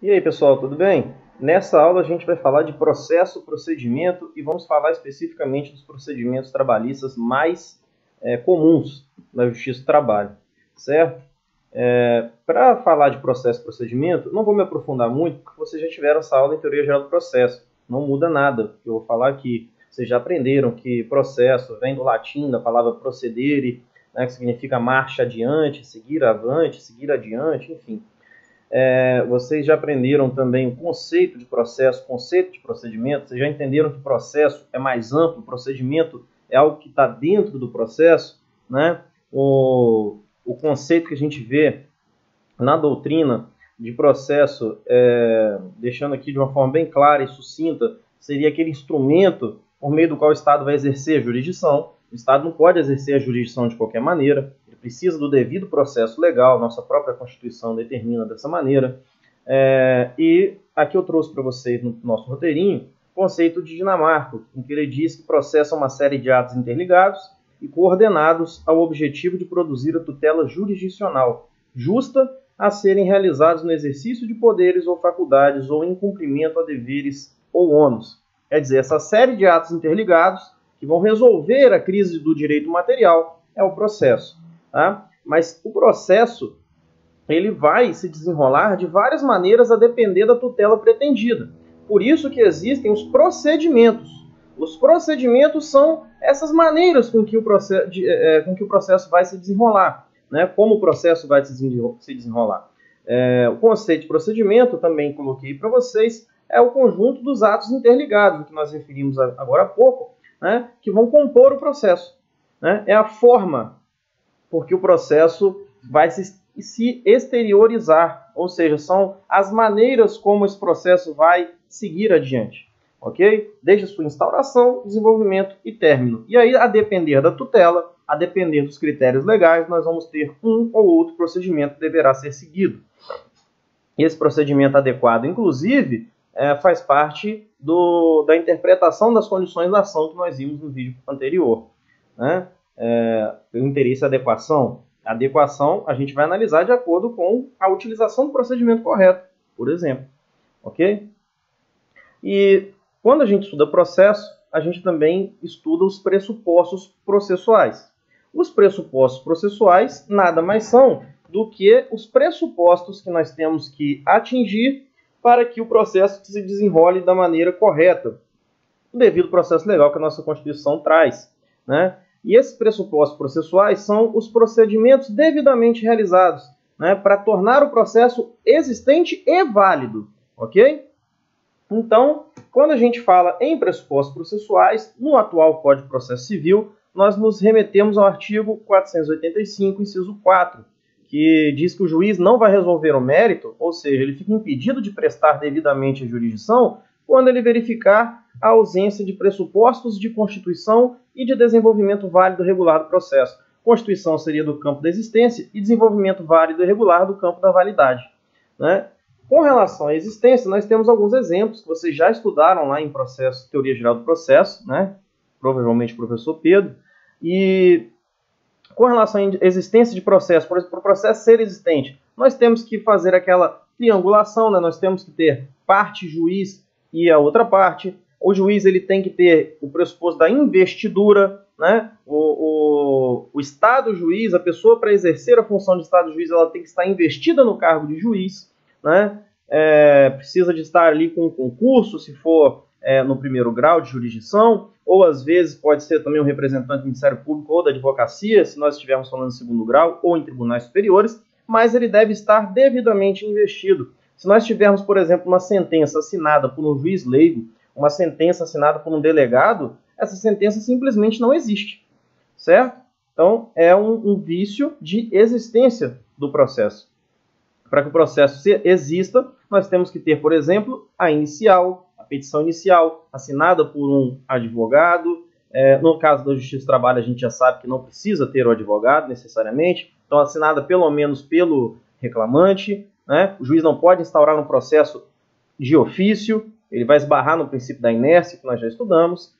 E aí, pessoal, tudo bem? Nessa aula a gente vai falar de processo, procedimento e vamos falar especificamente dos procedimentos trabalhistas mais comuns na Justiça do Trabalho, certo? Para falar de processo e procedimento, não vou me aprofundar muito, porque vocês já tiveram essa aula em Teoria Geral do Processo. Não muda nada que eu vou falar aqui. Vocês já aprenderam que processo vem do latim, da palavra procedere, né, que significa marcha adiante, seguir avante, seguir adiante, enfim. Vocês já aprenderam também o conceito de processo, conceito de procedimento, vocês já entenderam que processo é mais amplo, procedimento é algo que está dentro do processo, né? O conceito que a gente vê na doutrina de processo, deixando aqui de uma forma bem clara e sucinta, seria aquele instrumento por meio do qual o Estado vai exercer a jurisdição. O Estado não pode exercer a jurisdição de qualquer maneira, ele precisa do devido processo legal, nossa própria Constituição determina dessa maneira. E aqui eu trouxe para vocês no nosso roteirinho o conceito de Dinamarca, em que ele diz que processo é uma série de atos interligados e coordenados ao objetivo de produzir a tutela jurisdicional, justa a serem realizados no exercício de poderes ou faculdades ou em cumprimento a deveres ou ônus. Quer dizer, essa série de atos interligados que vão resolver a crise do direito material é o processo. Tá? Mas o processo ele vai se desenrolar de várias maneiras a depender da tutela pretendida. Por isso que existem os procedimentos. Os procedimentos são essas maneiras com que o processo vai se desenrolar, né? Como o processo vai se desenrolar. O conceito de procedimento, também coloquei para vocês, é o conjunto dos atos interligados, que nós referimos agora há pouco, né? Que vão compor o processo. Né? É a forma porque o processo vai se exteriorizar, ou seja, são as maneiras como esse processo vai seguir adiante, ok? Desde a sua instauração, desenvolvimento e término. E aí, a depender da tutela, a depender dos critérios legais, nós vamos ter um ou outro procedimento que deverá ser seguido. Esse procedimento adequado, inclusive, faz parte da interpretação das condições da ação que nós vimos no vídeo anterior, né? O interesse e adequação. A adequação a gente vai analisar de acordo com a utilização do procedimento correto, por exemplo. Ok? E quando a gente estuda processo, a gente também estuda os pressupostos processuais. Os pressupostos processuais nada mais são do que os pressupostos que nós temos que atingir para que o processo se desenrole da maneira correta, o devido processo legal que a nossa Constituição traz, né? E esses pressupostos processuais são os procedimentos devidamente realizados, né, para tornar o processo existente e válido, ok? Então, quando a gente fala em pressupostos processuais, no atual Código de Processo Civil, nós nos remetemos ao artigo 485, inciso 4, que diz que o juiz não vai resolver o mérito, ou seja, ele fica impedido de prestar devidamente a jurisdição quando ele verificar a ausência de pressupostos de constituição e de desenvolvimento válido e regular do processo. Constituição seria do campo da existência e desenvolvimento válido e regular do campo da validade. Né? Com relação à existência, nós temos alguns exemplos que vocês já estudaram lá em processo, Teoria Geral do Processo, né? Provavelmente o professor Pedro. E com relação à existência de processo, por exemplo, para o processo ser existente, nós temos que fazer aquela triangulação, né? Nós temos que ter parte, juiz e a outra parte. O juiz ele tem que ter o pressuposto da investidura, né? O Estado juiz, a pessoa para exercer a função de Estado juiz, ela tem que estar investida no cargo de juiz, né? Precisa de estar ali com um concurso, se for no primeiro grau de jurisdição, ou às vezes pode ser também um representante do Ministério Público ou da advocacia, se nós estivermos falando em segundo grau, ou em tribunais superiores, mas ele deve estar devidamente investido. Se nós tivermos, por exemplo, uma sentença assinada por um juiz leigo, uma sentença assinada por um delegado, essa sentença simplesmente não existe, certo? Então, é um vício de existência do processo. Para que o processo exista, nós temos que ter, por exemplo, a inicial, a petição inicial, assinada por um advogado. No caso da Justiça do Trabalho, a gente já sabe que não precisa ter o advogado, necessariamente. Então, assinada pelo menos pelo reclamante, né? O juiz não pode instaurar um processo de ofício, ele vai esbarrar no princípio da inércia, que nós já estudamos.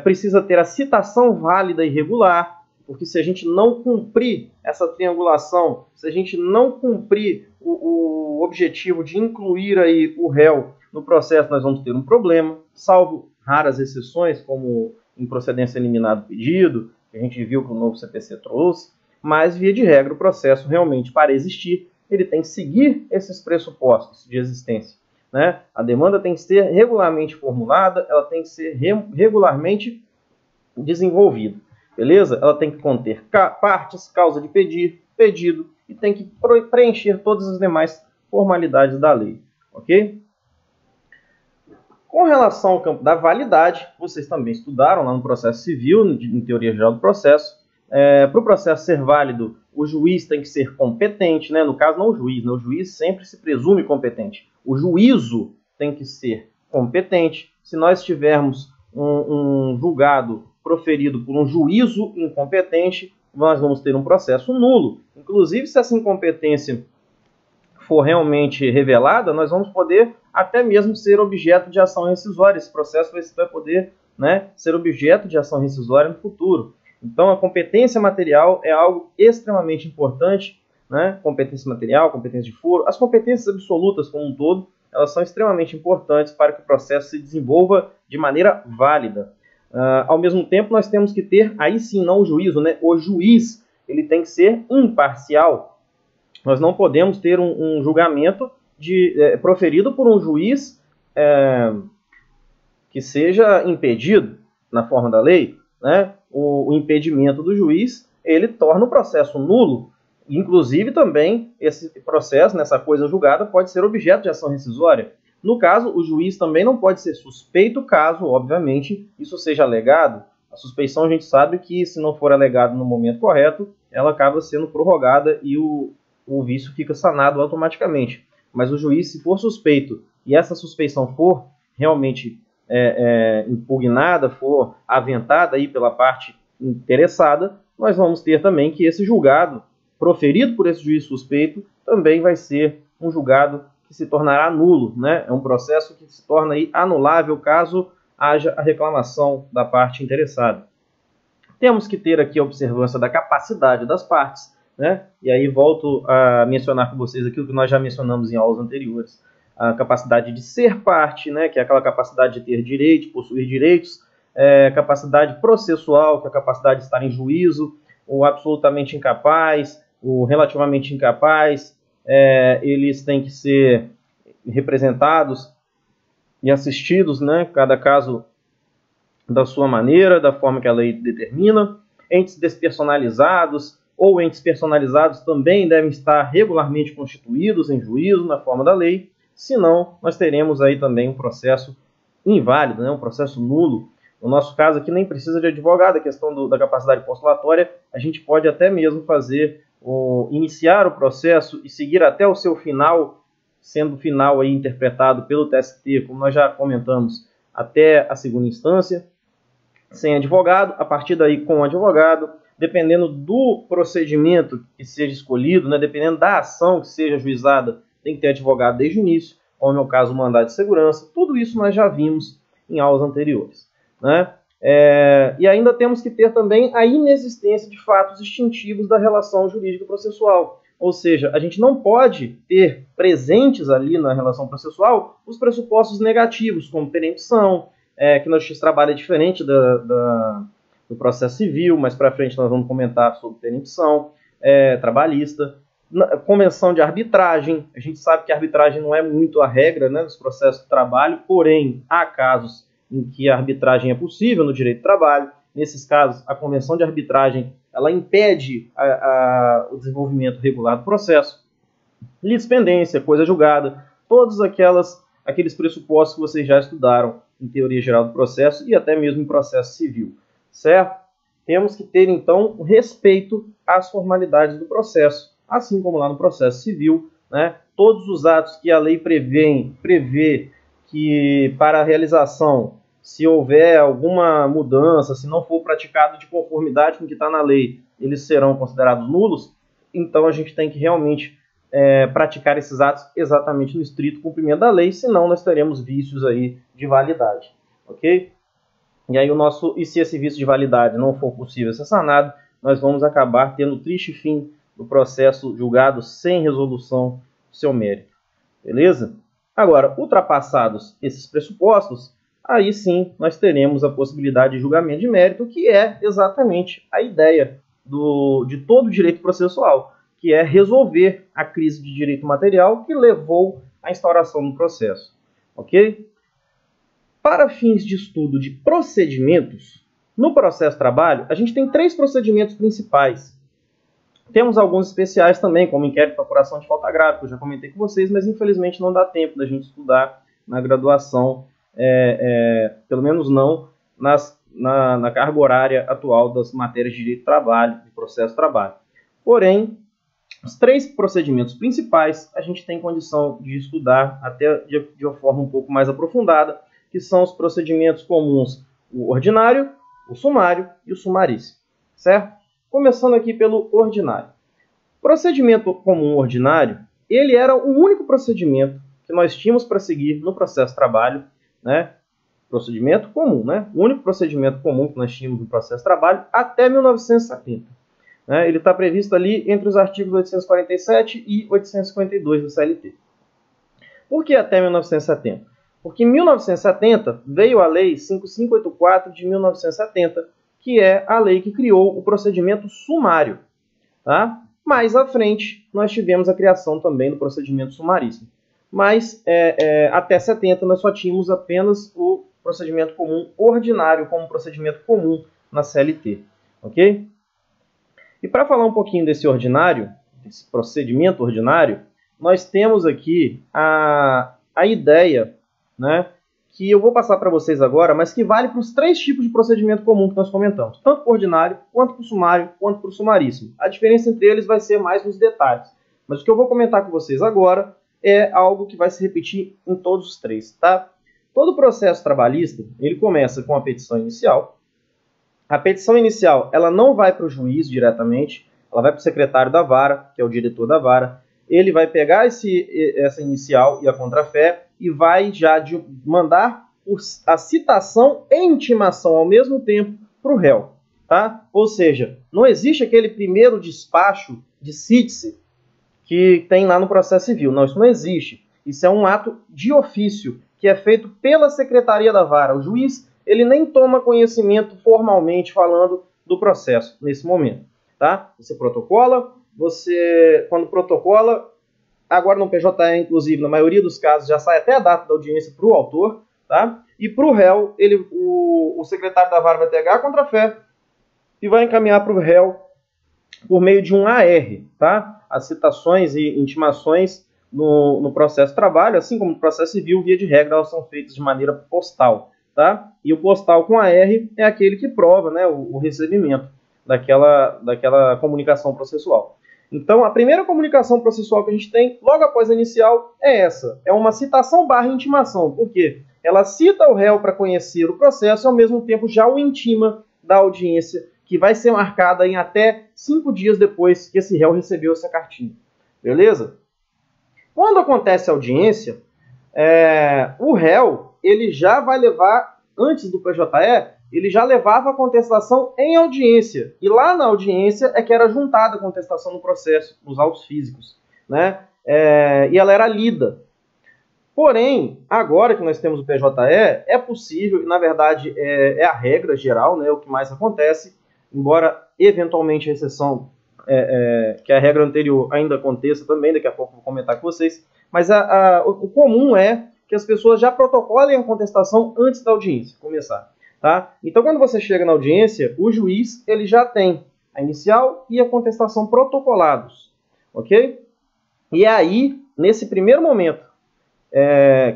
Precisa ter a citação válida e regular, porque se a gente não cumprir essa triangulação, se a gente não cumprir o objetivo de incluir aí o réu no processo, nós vamos ter um problema, salvo raras exceções, como improcedência eliminado pedido, que a gente viu que o novo CPC trouxe, mas, via de regra, o processo realmente, para existir, ele tem que seguir esses pressupostos de existência, né? A demanda tem que ser regularmente formulada, ela tem que ser regularmente desenvolvida, beleza? Ela tem que conter partes, causa de pedido, e tem que preencher todas as demais formalidades da lei, ok? Com relação ao campo da validade, vocês também estudaram lá no processo civil, em teoria geral do processo. Para o processo ser válido, o juiz tem que ser competente, né? No caso, não o juiz, né? O juiz sempre se presume competente. O juízo tem que ser competente. Se nós tivermos um julgado proferido por um juízo incompetente, nós vamos ter um processo nulo. Inclusive, se essa incompetência for realmente revelada, nós vamos poder até mesmo ser objeto de ação rescisória. Esse processo vai poder, né, ser objeto de ação rescisória no futuro. Então, a competência material é algo extremamente importante, né? Competência material, competência de foro, as competências absolutas como um todo, elas são extremamente importantes para que o processo se desenvolva de maneira válida. Ao mesmo tempo, nós temos que ter, aí sim, não o juízo, né? O juiz, ele tem que ser imparcial. Nós não podemos ter um julgamento proferido por um juiz que seja impedido na forma da lei, né? O impedimento do juiz, ele torna o processo nulo. Inclusive, também, esse processo, nessa coisa julgada, pode ser objeto de ação rescisória. No caso, o juiz também não pode ser suspeito caso, obviamente, isso seja alegado. A suspeição, a gente sabe que, se não for alegado no momento correto, ela acaba sendo prorrogada e o vício fica sanado automaticamente. Mas o juiz, se for suspeito e essa suspeição for realmente impugnada, for aventada aí pela parte interessada, nós vamos ter também que esse julgado proferido por esse juiz suspeito também vai ser um julgado que se tornará nulo, né? É um processo que se torna aí anulável caso haja a reclamação da parte interessada. Temos que ter aqui a observância da capacidade das partes, né? E aí volto a mencionar com vocês aquilo que nós já mencionamos em aulas anteriores. A capacidade de ser parte, né? Que é aquela capacidade de ter direitos, possuir direitos, capacidade processual, que é a capacidade de estar em juízo, o absolutamente incapaz, o relativamente incapaz, eles têm que ser representados e assistidos, né? Cada caso da sua maneira, da forma que a lei determina. Entes despersonalizados ou entes personalizados também devem estar regularmente constituídos em juízo na forma da lei, senão nós teremos aí também um processo inválido, né? Um processo nulo. No nosso caso aqui nem precisa de advogado, a questão da capacidade postulatória, a gente pode até mesmo iniciar o processo e seguir até o seu final, sendo o final aí interpretado pelo TST, como nós já comentamos, até a segunda instância, sem advogado, a partir daí com o advogado, dependendo do procedimento que seja escolhido, né, dependendo da ação que seja ajuizada, tem que ter advogado desde o início, como é o caso do mandado de segurança, tudo isso nós já vimos em aulas anteriores, né? E ainda temos que ter também a inexistência de fatos distintivos da relação jurídica processual. Ou seja, a gente não pode ter presentes ali na relação processual os pressupostos negativos, como perempção, que na justiça trabalha diferente do processo civil, mais para frente nós vamos comentar sobre perempção trabalhista. Convenção de arbitragem, a gente sabe que a arbitragem não é muito a regra, né, dos processos de trabalho, porém há casos em que a arbitragem é possível no direito do trabalho. Nesses casos, a convenção de arbitragem ela impede o desenvolvimento regular do processo. Litispendência, coisa julgada, todos aqueles pressupostos que vocês já estudaram em teoria geral do processo e até mesmo em processo civil, certo? Temos que ter, então, respeito às formalidades do processo, assim como lá no processo civil, né? Todos os atos que a lei prevê que para a realização, se houver alguma mudança, se não for praticado de conformidade com o que está na lei, eles serão considerados nulos. Então a gente tem que realmente praticar esses atos exatamente no estrito cumprimento da lei, senão nós teremos vícios aí de validade, ok? E aí e se esse vício de validade não for possível ser sanado, nós vamos acabar tendo o triste fim do processo julgado sem resolução seu mérito. Beleza? Agora, ultrapassados esses pressupostos, aí sim nós teremos a possibilidade de julgamento de mérito, que é exatamente a ideia de todo o direito processual, que é resolver a crise de direito material que levou à instauração do processo. Ok? Para fins de estudo de procedimentos, no processo trabalho, a gente tem 3 procedimentos principais. Temos alguns especiais também, como inquérito para apuração de falta grave, que eu já comentei com vocês, mas infelizmente não dá tempo da gente estudar na graduação, pelo menos não na carga horária atual das matérias de direito do trabalho, de processo trabalho. Porém, os 3 procedimentos principais a gente tem condição de estudar até de uma forma um pouco mais aprofundada, que são os procedimentos comuns, o ordinário, o sumário e o sumaríssimo, certo? Começando aqui pelo ordinário. Procedimento comum ordinário, ele era o único procedimento que nós tínhamos para seguir no processo trabalho, né? Procedimento comum, né? O único procedimento comum que nós tínhamos no processo trabalho até 1970. Né? Ele está previsto ali entre os artigos 847 e 852 do CLT. Por que até 1970? Porque em 1970 veio a Lei 5584 de 1970, que é a lei que criou o procedimento sumário. Tá? Mais à frente, nós tivemos a criação também do procedimento sumaríssimo. Mas até 70 nós só tínhamos apenas o procedimento comum ordinário como procedimento comum na CLT. Ok? E para falar um pouquinho desse ordinário, desse procedimento ordinário, nós temos aqui a ideia, né, que eu vou passar para vocês agora, mas que vale para os 3 tipos de procedimento comum que nós comentamos, tanto para o ordinário, quanto para o sumário, quanto para o sumaríssimo. A diferença entre eles vai ser mais nos detalhes, mas o que eu vou comentar com vocês agora é algo que vai se repetir em todos os 3, tá? Todo processo trabalhista, ele começa com a petição inicial. A petição inicial, ela não vai para o juiz diretamente, ela vai para o secretário da vara, que é o diretor da vara. Ele vai pegar essa inicial e a contrafé e vai já mandar a citação e intimação ao mesmo tempo para o réu. Tá? Ou seja, não existe aquele primeiro despacho de cítice que tem lá no processo civil. Não, isso não existe. Isso é um ato de ofício que é feito pela secretaria da vara. O juiz ele nem toma conhecimento formalmente falando do processo nesse momento. Tá? Você protocola, quando protocola, agora no PJE, inclusive, na maioria dos casos, já sai até a data da audiência para o autor, tá? E para o réu, o secretário da vara vai pegar a contrafé e vai encaminhar para o réu por meio de um AR, tá? As citações e intimações no processo de trabalho, assim como no processo civil, via de regra, elas são feitas de maneira postal, tá? E o postal com AR é aquele que prova, né, o recebimento daquela comunicação processual. Então, a primeira comunicação processual que a gente tem, logo após a inicial, é essa. É uma citação/intimação. Por quê? Ela cita o réu para conhecer o processo e, ao mesmo tempo, já o intima da audiência, que vai ser marcada em até 5 dias depois que esse réu recebeu essa cartinha. Beleza? Quando acontece a audiência, o réu ele já vai levar, antes do PJE, ele já levava a contestação em audiência. E lá na audiência é que era juntada a contestação no processo, nos autos físicos. Né? E ela era lida. Porém, agora que nós temos o PJE, é possível, e na verdade é a regra geral, né, o que mais acontece, embora eventualmente a exceção, que a regra anterior ainda aconteça também, daqui a pouco eu vou comentar com vocês, mas o comum é que as pessoas já protocolem a contestação antes da audiência começar. Tá? Então, quando você chega na audiência, o juiz ele já tem a inicial e a contestação protocolados. Ok? E aí, nesse primeiro momento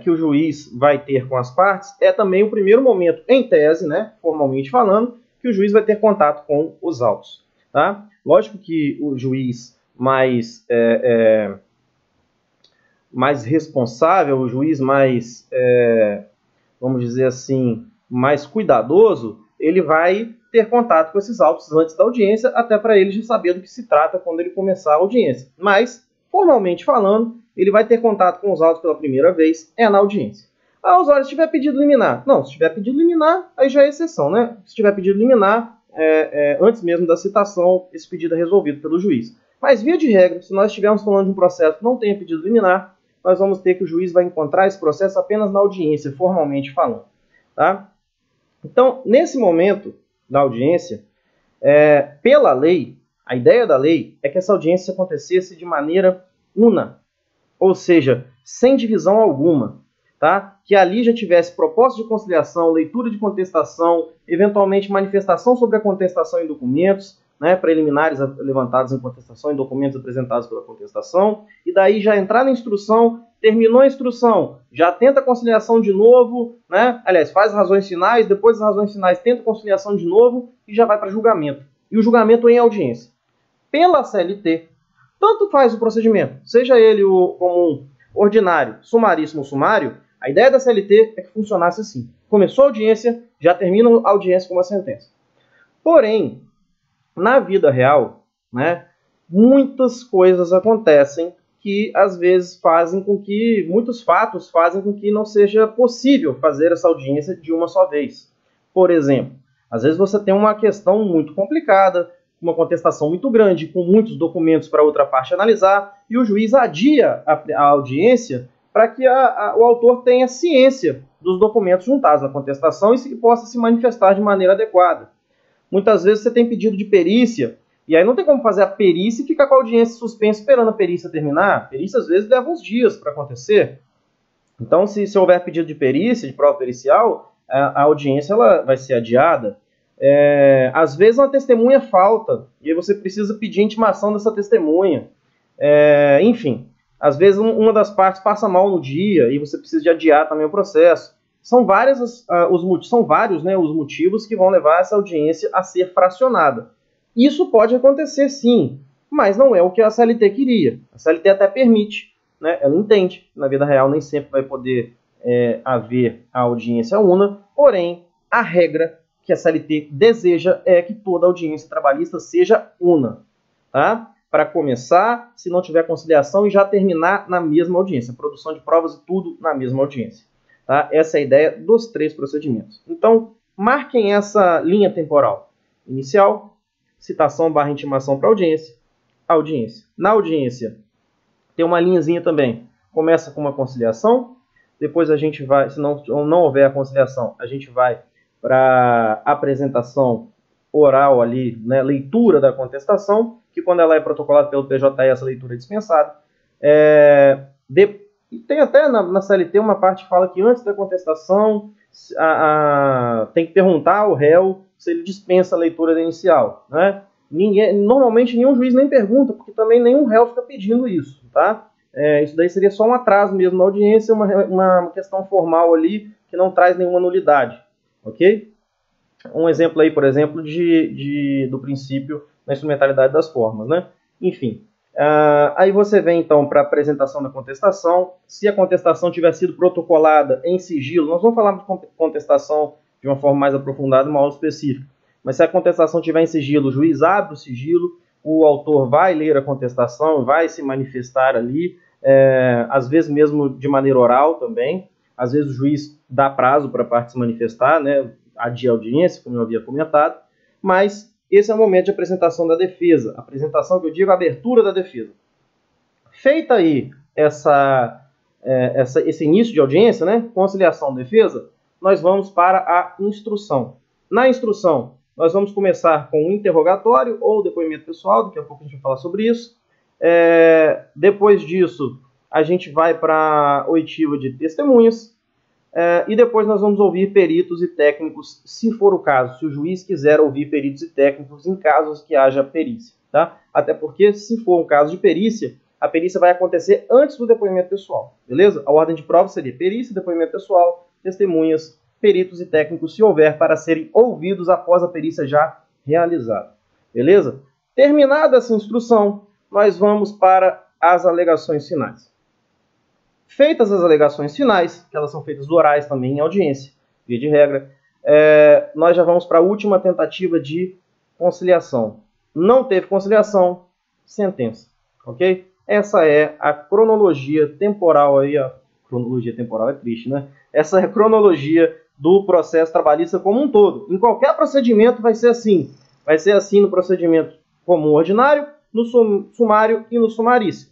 que o juiz vai ter com as partes, é também o primeiro momento, em tese, né, formalmente falando, que o juiz vai ter contato com os autos. Tá? Lógico que o juiz mais responsável, o juiz mais, vamos dizer assim, mais cuidadoso, ele vai ter contato com esses autos antes da audiência, até para ele já saber do que se trata quando ele começar a audiência. Mas, formalmente falando, ele vai ter contato com os autos pela primeira vez, na audiência. Osório, se tiver pedido liminar. Não, se tiver pedido liminar, aí já é exceção, né? Se tiver pedido liminar, antes mesmo da citação, esse pedido é resolvido pelo juiz. Mas, via de regra, se nós estivermos falando de um processo que não tenha pedido liminar, nós vamos ter que o juiz vai encontrar esse processo apenas na audiência, formalmente falando. Tá? Então, nesse momento da audiência, pela lei, a ideia da lei é que essa audiência acontecesse de maneira una, ou seja, sem divisão alguma. Tá? Que ali já tivesse proposta de conciliação, leitura de contestação, eventualmente manifestação sobre a contestação em documentos, né, preliminares levantados em contestação, em documentos apresentados pela contestação, e daí já entrar na instrução, terminou a instrução, já tenta a conciliação de novo, né, aliás, faz razões finais, depois das razões finais tenta a conciliação de novo e já vai para julgamento. E o julgamento em audiência. Pela CLT, tanto faz o procedimento, seja ele o comum, ordinário, sumaríssimo ou sumário, a ideia da CLT é que funcionasse assim. Começou a audiência, já termina a audiência com uma sentença. Porém, na vida real, né, muitas coisas acontecem que às vezes fazem com que, muitos fatos fazem com que não seja possível fazer essa audiência de uma só vez. Por exemplo, às vezes você tem uma questão muito complicada, uma contestação muito grande, com muitos documentos para outra parte analisar, e o juiz adia a audiência para que o autor tenha ciência dos documentos juntados na contestação e possa se manifestar de maneira adequada. Muitas vezes você tem pedido de perícia, e aí não tem como fazer a perícia e ficar com a audiência suspensa esperando a perícia terminar. A perícia às vezes leva uns dias para acontecer. Então, se houver pedido de perícia, de prova pericial, a audiência ela vai ser adiada. Às vezes uma testemunha falta, e aí você precisa pedir intimação dessa testemunha. Enfim, às vezes uma das partes passa mal no dia e você precisa de adiar também o processo. São vários os motivos que vão levar essa audiência a ser fracionada. Isso pode acontecer sim, mas não é o que a CLT queria. A CLT até permite, né? Ela entende. Na vida real nem sempre vai poder haver a audiência una, porém a regra que a CLT deseja é que toda audiência trabalhista seja una. Tá? Para começar, se não tiver conciliação, e já terminar na mesma audiência. Produção de provas e tudo na mesma audiência. Tá? Essa é a ideia dos 3 procedimentos. Então, marquem essa linha temporal. Inicial, citação / intimação para audiência, audiência. Na audiência, tem uma linhazinha também. Começa com uma conciliação, depois a gente vai, se não houver a conciliação, a gente vai para apresentação oral ali, né, leitura da contestação, que quando ela é protocolada pelo PJE, essa leitura é dispensada. Tem até na CLT uma parte que fala que antes da contestação tem que perguntar ao réu se ele dispensa a leitura inicial. Né? Normalmente nenhum juiz nem pergunta, porque também nenhum réu fica pedindo isso. Tá? Isso daí seria só um atraso mesmo na audiência, uma questão formal ali que não traz nenhuma nulidade. Ok? Um exemplo aí, por exemplo, do princípio na instrumentalidade das formas, né? Enfim, aí você vem então para a apresentação da contestação. Se a contestação tiver sido protocolada em sigilo, nós vamos falar de contestação de uma forma mais aprofundada, uma aula específica. Mas se a contestação tiver em sigilo, o juiz abre o sigilo, o autor vai ler a contestação, vai se manifestar ali, às vezes mesmo de maneira oral também. Às vezes o juiz dá prazo para a parte se manifestar, né? Adia a audiência, como eu havia comentado, mas esse é o momento de apresentação da defesa. Apresentação que eu digo, a abertura da defesa. Feita aí esse início de audiência, né, conciliação defesa, nós vamos para a instrução. Na instrução, nós vamos começar com um interrogatório ou depoimento pessoal, daqui a pouco a gente vai falar sobre isso. Depois disso, a gente vai para a oitiva de testemunhas. E depois nós vamos ouvir peritos e técnicos, se for o caso, se o juiz quiser ouvir peritos e técnicos em casos que haja perícia. Tá? Até porque, se for um caso de perícia, a perícia vai acontecer antes do depoimento pessoal. Beleza? A ordem de prova seria perícia, depoimento pessoal, testemunhas, peritos e técnicos, se houver, para serem ouvidos após a perícia já realizada. Beleza? Terminada essa instrução, nós vamos para as alegações finais. Feitas as alegações finais, que elas são feitas orais também em audiência, via de regra, nós já vamos para a última tentativa de conciliação. Não teve conciliação, sentença. Ok? Essa é a cronologia temporal aí. A cronologia temporal é triste, né? Essa é a cronologia do processo trabalhista como um todo. Em qualquer procedimento vai ser assim. Vai ser assim no procedimento comum ordinário, no sumário e no sumaríssimo.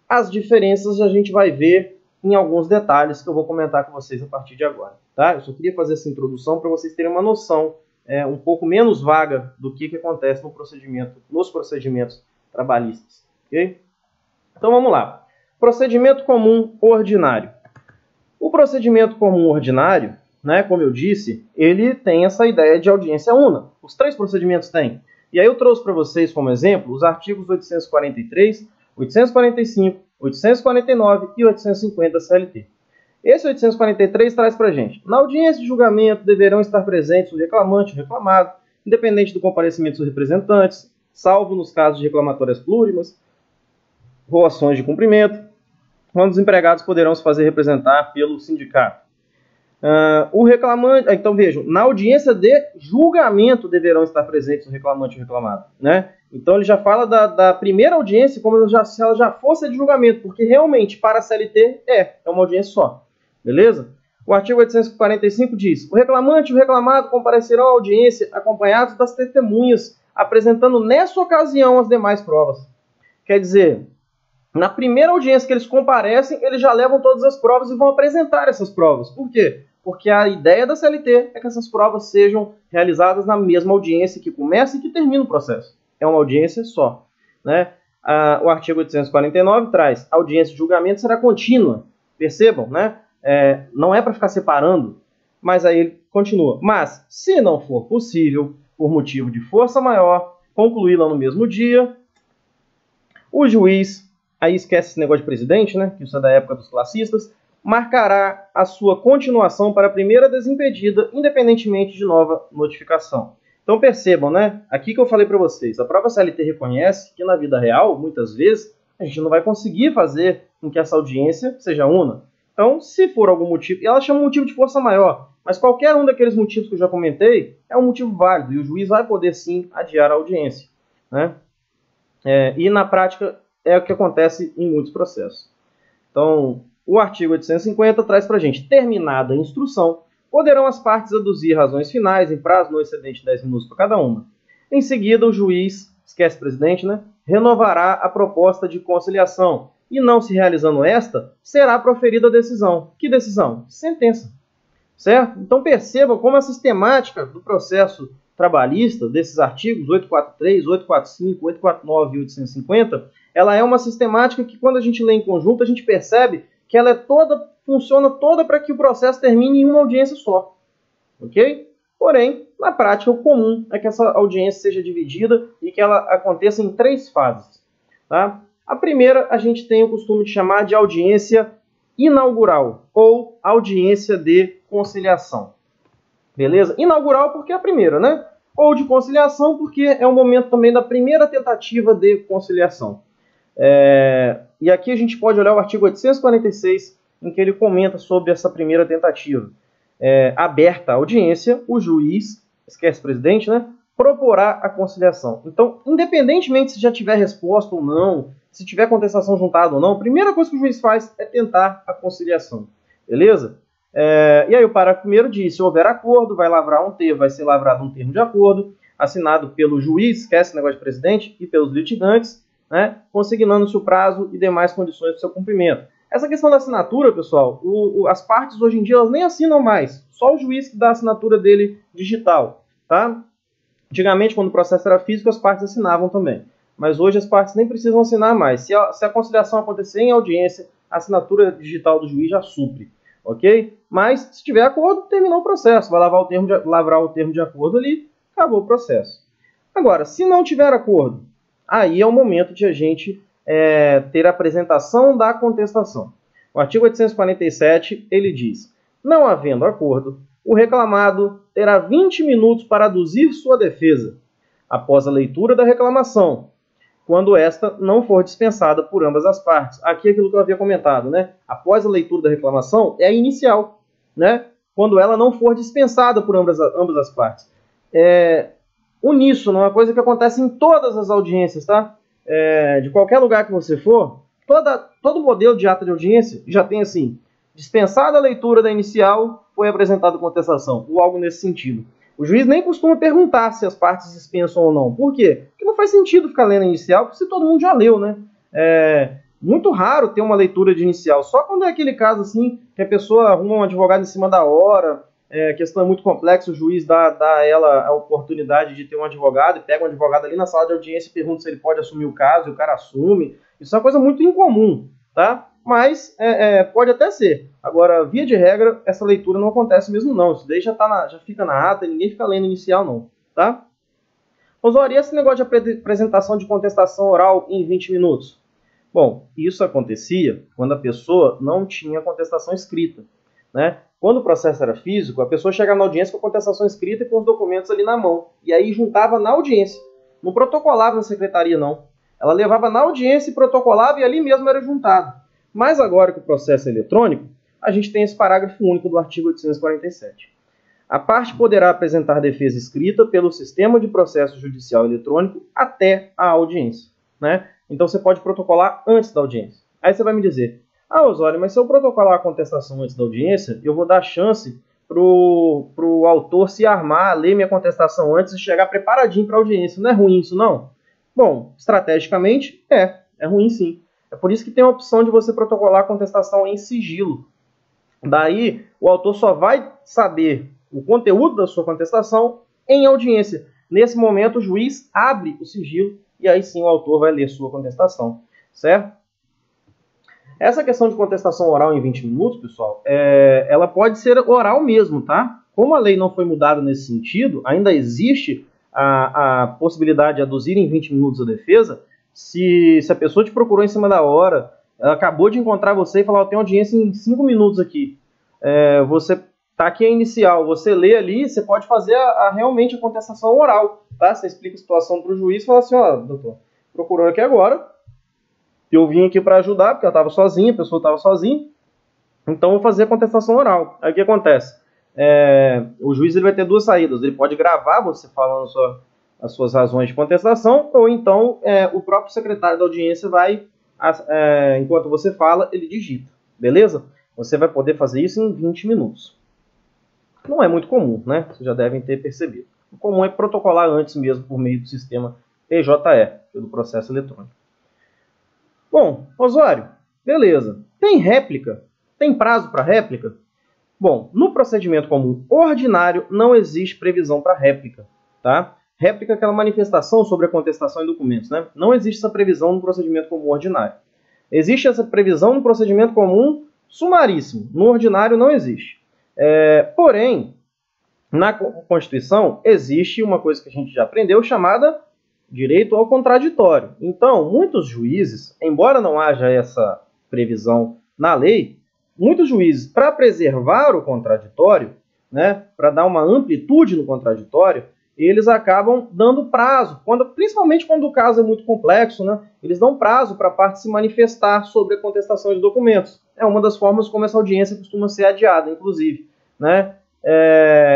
As diferenças a gente vai ver em alguns detalhes que eu vou comentar com vocês a partir de agora. Tá? Eu só queria fazer essa introdução para vocês terem uma noção um pouco menos vaga do que acontece nos procedimentos trabalhistas. Okay? Então vamos lá. Procedimento comum ordinário. O procedimento comum ordinário, né, como eu disse, ele tem essa ideia de audiência una. Os 3 procedimentos têm. E aí eu trouxe para vocês como exemplo os artigos 843, 845, 849 e 850 da CLT. Esse 843 traz para a gente: na audiência de julgamento deverão estar presentes o reclamante e o reclamado, independente do comparecimento dos representantes, salvo nos casos de reclamatórias plurimas ou ações de cumprimento, quando os empregados poderão se fazer representar pelo sindicato. O reclamante, então vejam, na audiência de julgamento deverão estar presentes o reclamante e o reclamado, né? Então ele já fala da primeira audiência como se ela já fosse de julgamento, porque realmente para a CLT é uma audiência só, beleza? O artigo 845 diz: o reclamante e o reclamado comparecerão à audiência acompanhados das testemunhas, apresentando nessa ocasião as demais provas. Quer dizer, na primeira audiência que eles comparecem, eles já levam todas as provas e vão apresentar essas provas. Por quê? Porque a ideia da CLT é que essas provas sejam realizadas na mesma audiência que começa e que termina o processo. É uma audiência só, né? O artigo 849 traz: a audiência de julgamento será contínua. Percebam, né? Não é para ficar separando, mas aí ele continua. Mas, se não for possível, por motivo de força maior, concluí-la no mesmo dia, o juiz, aí esquece esse negócio de presidente, né? Que isso é da época dos classistas, marcará a sua continuação para a primeira desimpedida, independentemente de nova notificação. Então percebam, né? Aqui que eu falei para vocês, a própria CLT reconhece que na vida real, muitas vezes, a gente não vai conseguir fazer com que essa audiência seja una. Então, se for algum motivo, e ela chama um motivo de força maior, mas qualquer um daqueles motivos que eu já comentei é um motivo válido, e o juiz vai poder sim adiar a audiência, né? E na prática é o que acontece em muitos processos. Então, o artigo 850 traz para a gente: terminada a instrução, poderão as partes aduzir razões finais em prazo não excedente de 10 minutos para cada uma. Em seguida, o juiz, esquece presidente, né, renovará a proposta de conciliação e, não se realizando esta, será proferida a decisão. Que decisão? Sentença. Certo? Então perceba como a sistemática do processo trabalhista, desses artigos 843, 845, 849 e 850, ela é uma sistemática que, quando a gente lê em conjunto, a gente percebe que ela funciona toda para que o processo termine em uma audiência só. Ok? Porém, na prática, o comum é que essa audiência seja dividida e que ela aconteça em 3 fases. Tá? A primeira a gente tem o costume de chamar de audiência inaugural ou audiência de conciliação. Beleza? Inaugural porque é a primeira, né? Ou de conciliação porque é o momento também da primeira tentativa de conciliação. E aqui a gente pode olhar o artigo 846, em que ele comenta sobre essa primeira tentativa. Aberta a audiência, o juiz, esquece presidente, né, proporá a conciliação. Então, independentemente se já tiver resposta ou não, se tiver contestação juntada ou não, a primeira coisa que o juiz faz é tentar a conciliação. Beleza? E aí o parágrafo 1º diz: se houver acordo, vai ser lavrado um termo de acordo, assinado pelo juiz, esquece o negócio de presidente, e pelos litigantes, né, consignando-se o prazo e demais condições do seu cumprimento. Essa questão da assinatura, pessoal, as partes hoje em dia elas nem assinam mais, só o juiz que dá a assinatura dele digital. Tá? Antigamente, quando o processo era físico, as partes assinavam também. Mas hoje as partes nem precisam assinar mais. Se a conciliação acontecer em audiência, a assinatura digital do juiz já supre. Ok? Mas, se tiver acordo, terminou o processo. Vai lavrar o termo de acordo ali, acabou o processo. Agora, se não tiver acordo, aí é o momento de a gente ter a apresentação da contestação. O artigo 847, ele diz: não havendo acordo, o reclamado terá 20 minutos para aduzir sua defesa, após a leitura da reclamação, quando esta não for dispensada por ambas as partes. Aqui é aquilo que eu havia comentado, né? Após a leitura da reclamação, é a inicial, né? Quando ela não for dispensada por ambas as partes. Uníssono é uma coisa que acontece em todas as audiências, tá? De qualquer lugar que você for, todo modelo de ata de audiência já tem assim: dispensada a leitura da inicial, foi apresentada contestação, ou algo nesse sentido. O juiz nem costuma perguntar se as partes dispensam ou não. Por quê? Porque não faz sentido ficar lendo a inicial, porque se todo mundo já leu, né? É muito raro ter uma leitura de inicial, só quando é aquele caso assim, que a pessoa arruma um advogado em cima da hora, a questão é muito complexa, o juiz dá a ela a oportunidade de ter um advogado, e pega um advogado ali na sala de audiência e pergunta se ele pode assumir o caso, e o cara assume. Isso é uma coisa muito incomum, tá? Mas pode até ser. Agora, via de regra, essa leitura não acontece mesmo não. Isso daí já fica na ata e ninguém fica lendo inicial não, tá? Osório, e esse negócio de apresentação de contestação oral em 20 minutos? Bom, isso acontecia quando a pessoa não tinha contestação escrita, né? Quando o processo era físico, a pessoa chegava na audiência com a contestação escrita e com os documentos ali na mão. E aí juntava na audiência. Não protocolava na secretaria, não. Ela levava na audiência e protocolava e ali mesmo era juntado. Mas agora que o processo é eletrônico, a gente tem esse parágrafo único do artigo 847. A parte poderá apresentar defesa escrita pelo sistema de processo judicial eletrônico até a audiência, né? Então você pode protocolar antes da audiência. Aí você vai me dizer, Osório, mas se eu protocolar a contestação antes da audiência, eu vou dar chance pro autor se armar, ler minha contestação antes e chegar preparadinho para a audiência. Não é ruim isso, não? Bom, estrategicamente, é ruim sim. É por isso que tem a opção de você protocolar a contestação em sigilo. Daí, o autor só vai saber o conteúdo da sua contestação em audiência. Nesse momento, o juiz abre o sigilo e aí sim o autor vai ler sua contestação, certo? Essa questão de contestação oral em 20 minutos, pessoal, ela pode ser oral mesmo, tá? Como a lei não foi mudada nesse sentido, ainda existe a possibilidade de aduzir em 20 minutos a defesa. Se a pessoa te procurou em cima da hora, ela acabou de encontrar você e falou, eu tenho audiência em 5 minutos aqui, você tá aqui a inicial, você lê ali, você pode fazer realmente a contestação oral, tá? Você explica a situação para o juiz e fala assim, doutor, procurou aqui agora, eu vim aqui para ajudar, porque eu estava sozinho, a pessoa estava sozinha, então eu vou fazer a contestação oral. Aí o que acontece? O juiz ele vai ter duas saídas, ele pode gravar você falando as suas razões de contestação, ou então o próprio secretário da audiência vai, enquanto você fala, ele digita, beleza? Você vai poder fazer isso em 20 minutos. Não é muito comum, né? Vocês já devem ter percebido. O comum é protocolar antes mesmo por meio do sistema PJE, do processo eletrônico. Bom, Osório, beleza. Tem réplica? Tem prazo para réplica? Bom, no procedimento comum ordinário não existe previsão para réplica, tá? Réplica é aquela manifestação sobre a contestação em documentos, né? Não existe essa previsão no procedimento comum ordinário. Existe essa previsão no procedimento comum sumaríssimo. No ordinário não existe. Porém, na Constituição existe uma coisa que a gente já aprendeu chamada direito ao contraditório. Então, muitos juízes, embora não haja essa previsão na lei, muitos juízes, para preservar o contraditório, né, para dar uma amplitude no contraditório, eles acabam dando prazo, principalmente quando o caso é muito complexo, né, eles dão prazo para a parte se manifestar sobre a contestação de documentos. É uma das formas como essa audiência costuma ser adiada, inclusive, né?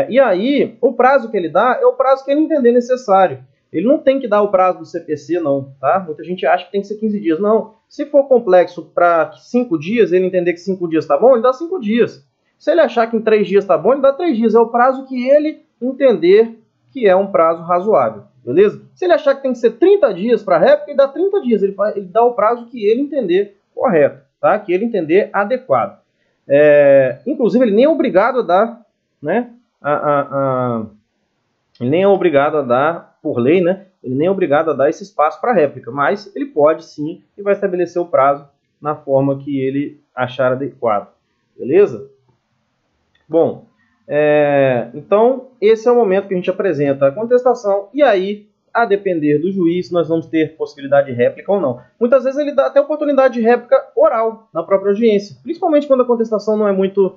E aí, o prazo que ele dá é o prazo que ele entender necessário. Ele não tem que dar o prazo do CPC, não, tá? Muita gente acha que tem que ser 15 dias. Não, se for complexo para 5 dias, ele entender que 5 dias está bom, ele dá 5 dias. Se ele achar que em 3 dias está bom, ele dá 3 dias. É o prazo que ele entender que é um prazo razoável, beleza? Se ele achar que tem que ser 30 dias para a réplica, ele dá 30 dias. Ele dá o prazo que ele entender correto, tá? Que ele entender adequado. Inclusive, ele nem é obrigado a dar, né? Ele nem é obrigado a dar, por lei, né? Ele nem é obrigado a dar esse espaço para réplica, mas ele pode sim e vai estabelecer o prazo na forma que ele achar adequado, beleza? Bom, então esse é o momento que a gente apresenta a contestação e aí, a depender do juiz, nós vamos ter possibilidade de réplica ou não. Muitas vezes ele dá até oportunidade de réplica oral na própria audiência, principalmente quando a contestação não é muito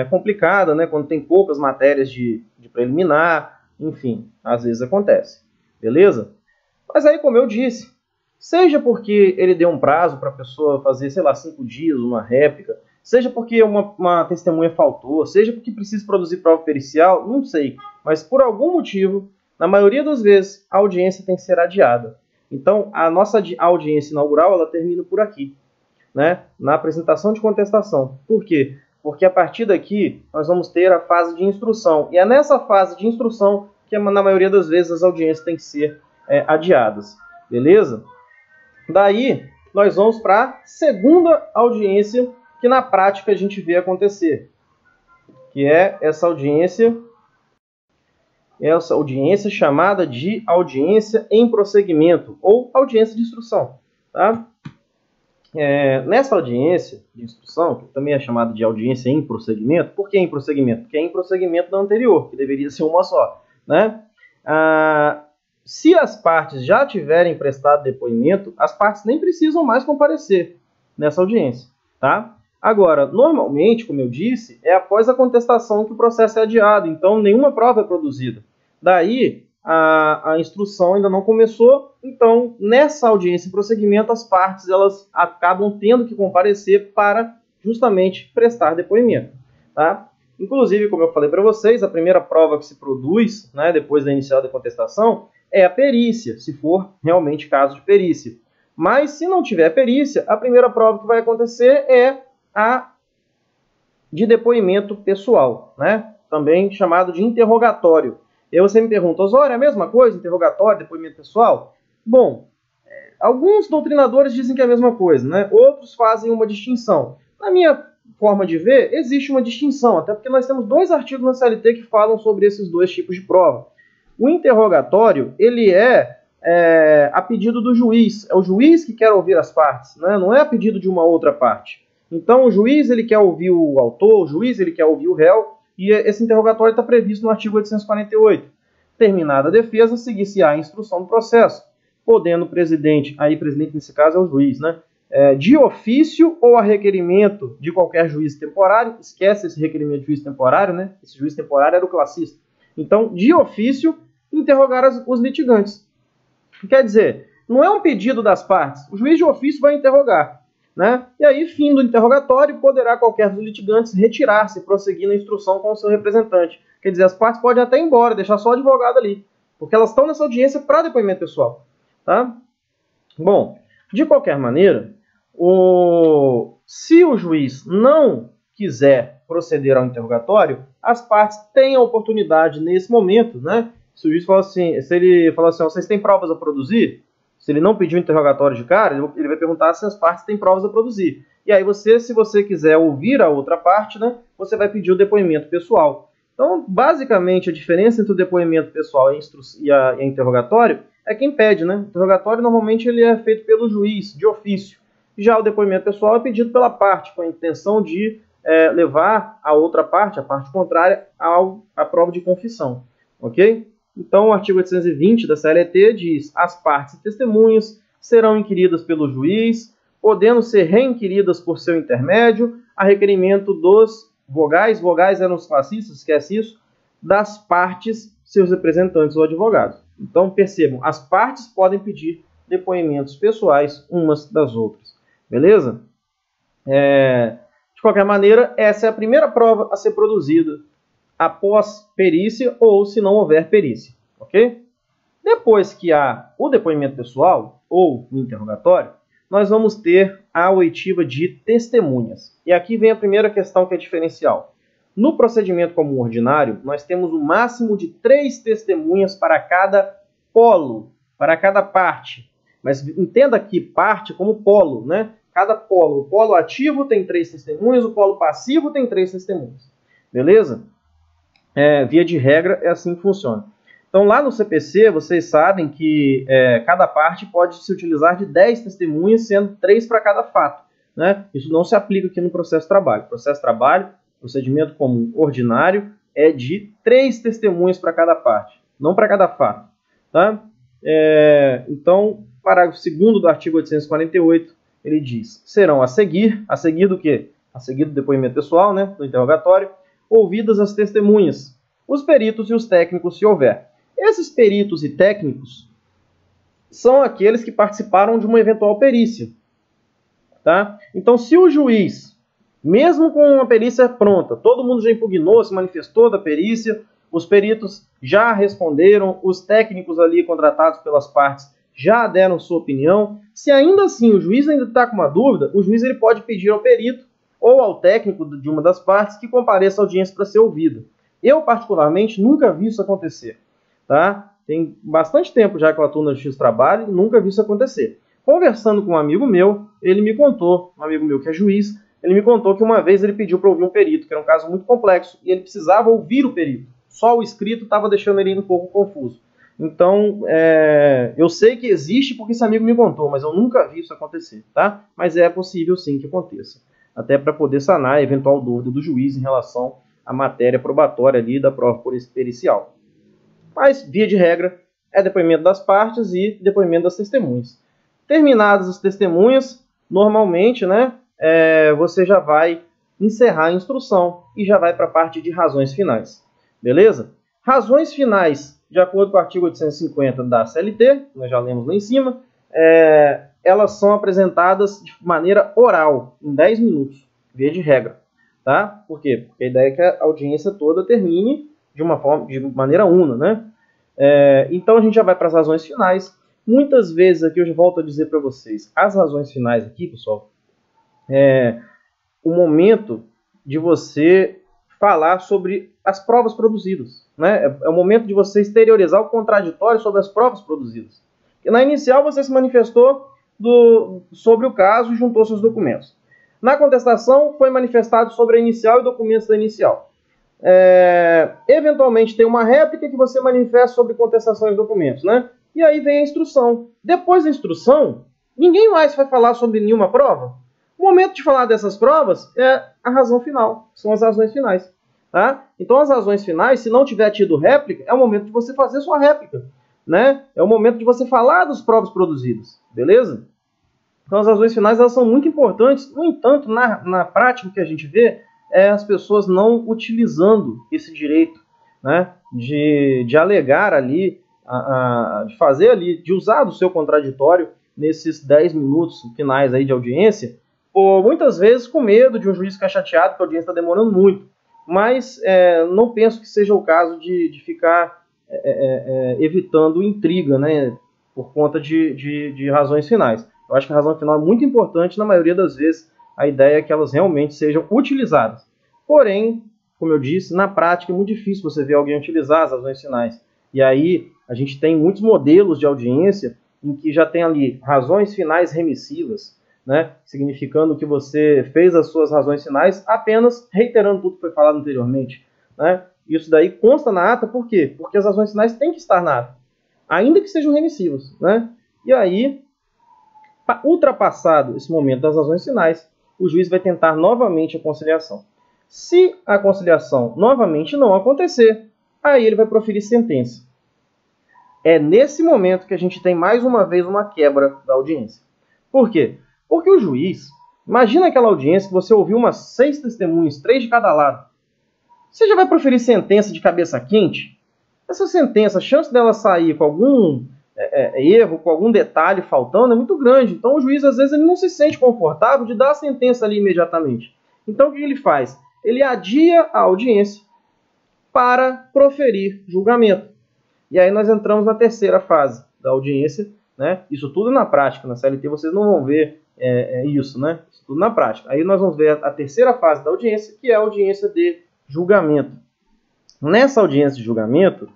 complicada, né? Quando tem poucas matérias de preliminar, enfim, às vezes acontece, beleza? Mas aí, como eu disse, seja porque ele deu um prazo para a pessoa fazer, sei lá, 5 dias, uma réplica, seja porque uma testemunha faltou, seja porque precisa produzir prova pericial, não sei, mas por algum motivo, na maioria das vezes, a audiência tem que ser adiada. Então, a nossa audiência inaugural, ela termina por aqui, né? Na apresentação de contestação. Por quê? Porque a partir daqui nós vamos ter a fase de instrução. E é nessa fase de instrução que na maioria das vezes as audiências têm que ser adiadas. Beleza? Daí, nós vamos para a segunda audiência que na prática a gente vê acontecer, que é essa audiência chamada de audiência em prosseguimento, ou audiência de instrução. Tá? Nessa audiência de instrução, que também é chamada de audiência em prosseguimento, por que em prosseguimento? Porque é em prosseguimento da anterior, que deveria ser uma só. Né? Se as partes já tiverem prestado depoimento, as partes nem precisam mais comparecer nessa audiência. Tá? Agora, normalmente, como eu disse, é após a contestação que o processo é adiado, então nenhuma prova é produzida. Daí, a instrução ainda não começou, então, nessa audiência em prosseguimento, as partes elas acabam tendo que comparecer para justamente prestar depoimento. Tá? Inclusive, como eu falei para vocês, a primeira prova que se produz, né, depois da inicial da contestação, é a perícia, se for realmente caso de perícia. Mas, se não tiver perícia, a primeira prova que vai acontecer é a de depoimento pessoal, né? Também chamado de interrogatório. E aí você me pergunta, Osório, é a mesma coisa, interrogatório, depoimento pessoal? Bom, alguns doutrinadores dizem que é a mesma coisa, né? Outros fazem uma distinção. Na minha forma de ver, existe uma distinção, até porque nós temos 2 artigos na CLT que falam sobre esses 2 tipos de prova. O interrogatório, ele é a pedido do juiz. É o juiz que quer ouvir as partes, né? Não é a pedido de uma outra parte. Então, o juiz ele quer ouvir o autor, o juiz ele quer ouvir o réu, e esse interrogatório está previsto no artigo 848. Terminada a defesa, seguir-se-á a instrução do processo, podendo o presidente nesse caso é o juiz, né? De ofício ou a requerimento de qualquer juiz temporário, esquece esse requerimento de juiz temporário, né? Esse juiz temporário era o classista. Então, de ofício, interrogar os litigantes. Quer dizer, não é um pedido das partes, o juiz de ofício vai interrogar. Né? E aí, fim do interrogatório, poderá qualquer dos litigantes retirar-se e prosseguir na instrução com o seu representante. Quer dizer, as partes podem até ir embora, deixar só o advogado ali, porque elas estão nessa audiência para depoimento pessoal. Tá? Bom, de qualquer maneira, se o juiz não quiser proceder ao interrogatório, as partes têm a oportunidade nesse momento, né? Se o juiz fala assim, se ele fala assim, vocês têm provas a produzir? Se ele não pediu interrogatório de cara, ele vai perguntar se as partes têm provas a produzir. E aí se você quiser ouvir a outra parte, né, você vai pedir o depoimento pessoal. Então, basicamente, a diferença entre o depoimento pessoal e a interrogatório é quem pede, né? O interrogatório, normalmente, ele é feito pelo juiz, de ofício. Já o depoimento pessoal é pedido pela parte, com a intenção de levar a outra parte, a parte contrária, à prova de confissão. Ok? Então, o artigo 820 da CLT diz: as partes e testemunhas serão inquiridas pelo juiz, podendo ser reinquiridas por seu intermédio, a requerimento dos vogais eram os classistas, esquece isso, das partes, seus representantes ou advogados. Então, percebam, as partes podem pedir depoimentos pessoais umas das outras. Beleza? De qualquer maneira, essa é a primeira prova a ser produzida após perícia ou se não houver perícia, ok? Depois que há o depoimento pessoal ou o interrogatório, nós vamos ter a oitiva de testemunhas. E aqui vem a primeira questão que é diferencial. No procedimento comum ordinário, nós temos o máximo de 3 testemunhas para cada polo, para cada parte. Mas entenda aqui parte como polo, né? Cada polo. O polo ativo tem 3 testemunhas, o polo passivo tem 3 testemunhas. Beleza? Via de regra, é assim que funciona. Então, lá no CPC, vocês sabem que cada parte pode se utilizar de 10 testemunhas, sendo 3 para cada fato. Né? Isso não se aplica aqui no processo de trabalho. Processo de trabalho, procedimento comum ordinário, é de 3 testemunhas para cada parte, não para cada fato. Tá? Então, parágrafo 2º do artigo 848, ele diz: serão a seguir do quê? A seguir do depoimento pessoal, né, do interrogatório, ouvidas as testemunhas, os peritos e os técnicos, se houver. Esses peritos e técnicos são aqueles que participaram de uma eventual perícia. Tá? Então, se o juiz, mesmo com uma perícia pronta, todo mundo já impugnou, se manifestou da perícia, os peritos já responderam, os técnicos ali contratados pelas partes já deram sua opinião, se ainda assim o juiz ainda está com uma dúvida, o juiz ele pode pedir ao perito ou ao técnico de uma das partes que compareça à audiência para ser ouvida. Eu, particularmente, nunca vi isso acontecer. Tá? Tem bastante tempo já que eu atuo na Justiça do Trabalho e nunca vi isso acontecer. Conversando com um amigo meu, ele me contou, um amigo meu que é juiz, ele me contou que uma vez ele pediu para ouvir um perito, que era um caso muito complexo, e ele precisava ouvir o perito. Só o escrito estava deixando ele um pouco confuso. Então, eu sei que existe porque esse amigo me contou, mas eu nunca vi isso acontecer, tá? Mas é possível sim que aconteça. Até para poder sanar a eventual dúvida do juiz em relação à matéria probatória ali da prova pericial. Mas, via de regra, é depoimento das partes e depoimento das testemunhas. Terminadas as testemunhas, normalmente, né, você já vai encerrar a instrução e já vai para a parte de razões finais. Beleza? Razões finais, de acordo com o artigo 850 da CLT, nós já lemos lá em cima, elas são apresentadas de maneira oral, em 10 minutos, via de regra. Tá? Por quê? Porque a ideia é que a audiência toda termine de maneira una, né? Então a gente já vai para as razões finais. Muitas vezes aqui eu já volto a dizer para vocês, as razões finais aqui, pessoal, o momento de você falar sobre as provas produzidas, né? É o momento de você exteriorizar o contraditório sobre as provas produzidas. Porque na inicial você se manifestou sobre o caso e juntou seus documentos. Na contestação foi manifestado sobre a inicial e documentos da inicial. Eventualmente tem uma réplica que você manifesta sobre contestação e documentos, né? E aí vem a instrução. Depois da instrução, ninguém mais vai falar sobre nenhuma prova. O momento de falar dessas provas é a razão final, são as razões finais. Tá? Então as razões finais, se não tiver tido réplica, é o momento de você fazer sua réplica. Né? É o momento de você falar das provas produzidas. Beleza? Então as razões finais elas são muito importantes. No entanto, na prática o que a gente vê é as pessoas não utilizando esse direito, né, de alegar ali, de fazer ali, de usar do seu contraditório nesses 10 minutos finais aí de audiência, ou muitas vezes com medo de um juiz ficar chateado que a audiência está demorando muito. Mas não penso que seja o caso de ficar evitando intriga, né, por conta de razões finais. Eu acho que a razão final é muito importante, na maioria das vezes a ideia é que elas realmente sejam utilizadas. Porém, como eu disse, na prática é muito difícil você ver alguém utilizar as razões finais. E aí a gente tem muitos modelos de audiência em que já tem ali razões finais remissivas, né, significando que você fez as suas razões finais apenas reiterando tudo que foi falado anteriormente. Né? Isso daí consta na ata, por quê? Porque as razões finais têm que estar na ata, ainda que sejam remissivas. Né? E aí, ultrapassado esse momento das razões finais, o juiz vai tentar novamente a conciliação. Se a conciliação novamente não acontecer, aí ele vai proferir sentença. É nesse momento que a gente tem mais uma vez uma quebra da audiência. Por quê? Porque o juiz, imagina aquela audiência que você ouviu umas 6 testemunhas, 3 de cada lado. Você já vai proferir sentença de cabeça quente? Essa sentença, a chance dela sair com algum erro, com algum detalhe faltando é muito grande. Então o juiz, às vezes, ele não se sente confortável de dar a sentença ali imediatamente. Então o que ele faz? Ele adia a audiência para proferir julgamento. E aí nós entramos na terceira fase da audiência. Né? Isso tudo na prática. Na CLT vocês não vão ver isso, né? Isso tudo na prática. Aí nós vamos ver a terceira fase da audiência, que é a audiência de julgamento. Nessa audiência de julgamento,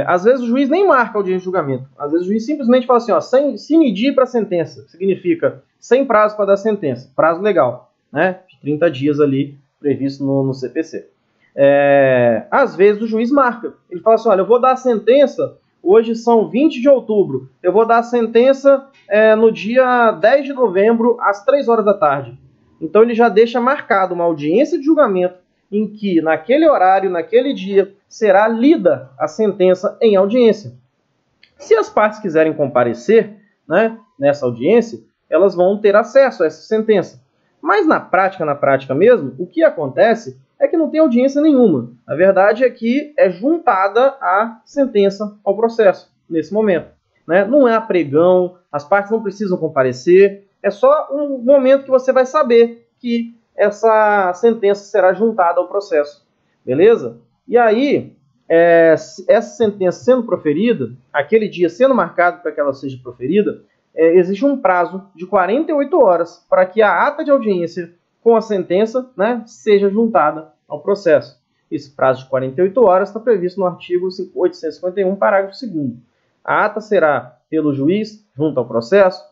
às vezes o juiz nem marca a audiência de julgamento. Às vezes o juiz simplesmente fala assim, ó, se medir para a sentença, significa sem prazo para dar sentença, prazo legal, né? De 30 dias ali previsto no CPC. Às vezes o juiz marca. Ele fala assim, olha, eu vou dar a sentença, hoje são 20 de outubro, eu vou dar a sentença no dia 10 de novembro, às 3 horas da tarde. Então ele já deixa marcado uma audiência de julgamento em que, naquele horário, naquele dia, será lida a sentença em audiência. Se as partes quiserem comparecer, né, nessa audiência, elas vão ter acesso a essa sentença. Mas na prática mesmo, o que acontece é que não tem audiência nenhuma. A verdade é que é juntada a sentença ao processo, nesse momento. Né? Não é a pregão, as partes não precisam comparecer, é só um momento que você vai saber que essa sentença será juntada ao processo. Beleza? E aí, essa sentença sendo proferida, aquele dia sendo marcado para que ela seja proferida, existe um prazo de 48 horas para que a ata de audiência com a sentença, né, seja juntada ao processo. Esse prazo de 48 horas está previsto no artigo 851, parágrafo 2º. A ata será pelo juiz, junto ao processo.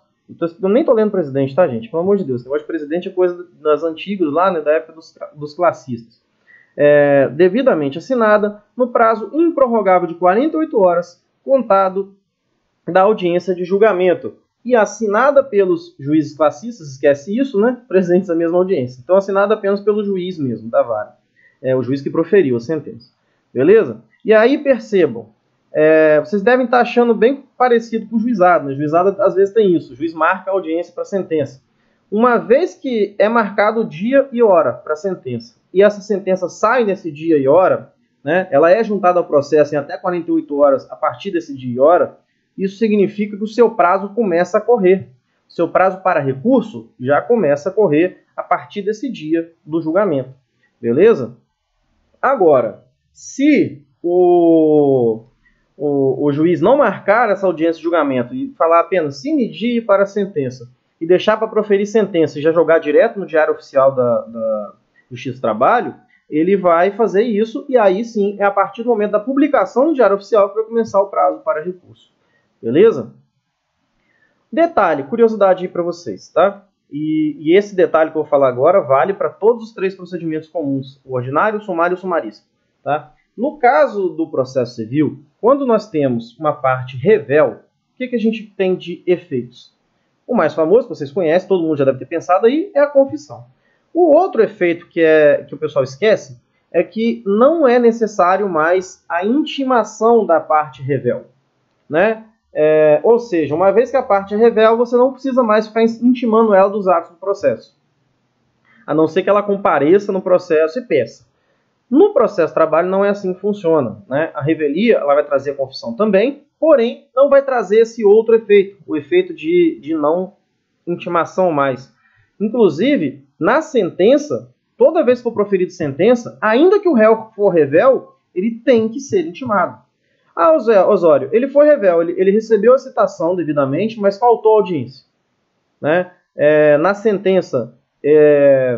Eu nem estou lendo presidente, tá, gente? Pelo amor de Deus. O negócio de presidente é coisa das antigas, lá, né, da época dos classistas. Devidamente assinada no prazo improrrogável de 48 horas, contado da audiência de julgamento. E assinada pelos juízes classistas, esquece isso, né? Presentes na mesma audiência. Então, assinada apenas pelo juiz mesmo, da vara. O juiz que proferiu a sentença. Beleza? E aí, percebam, vocês devem estar achando bem parecido com o juizado, né? O juizado, às vezes, tem isso. O juiz marca a audiência para a sentença. Uma vez que é marcado dia e hora para a sentença, e essa sentença sai nesse dia e hora, né? Ela é juntada ao processo em até 48 horas a partir desse dia e hora, isso significa que o seu prazo começa a correr. O seu prazo para recurso já começa a correr a partir desse dia do julgamento. Beleza? Agora, se o juiz não marcar essa audiência de julgamento e falar apenas sine die para a sentença e deixar para proferir sentença e já jogar direto no Diário Oficial da Justiça do Trabalho, ele vai fazer isso e aí sim é a partir do momento da publicação no Diário Oficial que vai começar o prazo para recurso. Beleza? Detalhe, curiosidade aí para vocês, tá? E esse detalhe que eu vou falar agora vale para todos os 3 procedimentos comuns, o ordinário, o sumário e o sumaríssimo, tá? No caso do processo civil, quando nós temos uma parte revel, o que a gente tem de efeitos? O mais famoso, que vocês conhecem, todo mundo já deve ter pensado aí, é a confissão. O outro efeito que o pessoal esquece é que não é necessário mais a intimação da parte revel, né? Ou seja, uma vez que a parte é revel, você não precisa mais ficar intimando ela dos atos do processo. A não ser que ela compareça no processo e peça. No processo de trabalho não é assim que funciona, né? A revelia ela vai trazer a confissão também, porém não vai trazer esse outro efeito, o efeito de não intimação mais. Inclusive, na sentença, toda vez que for proferida sentença, ainda que o réu for revel, ele tem que ser intimado. Osório, ele foi revel, ele recebeu a citação devidamente, mas faltou audiência, né? Na sentença,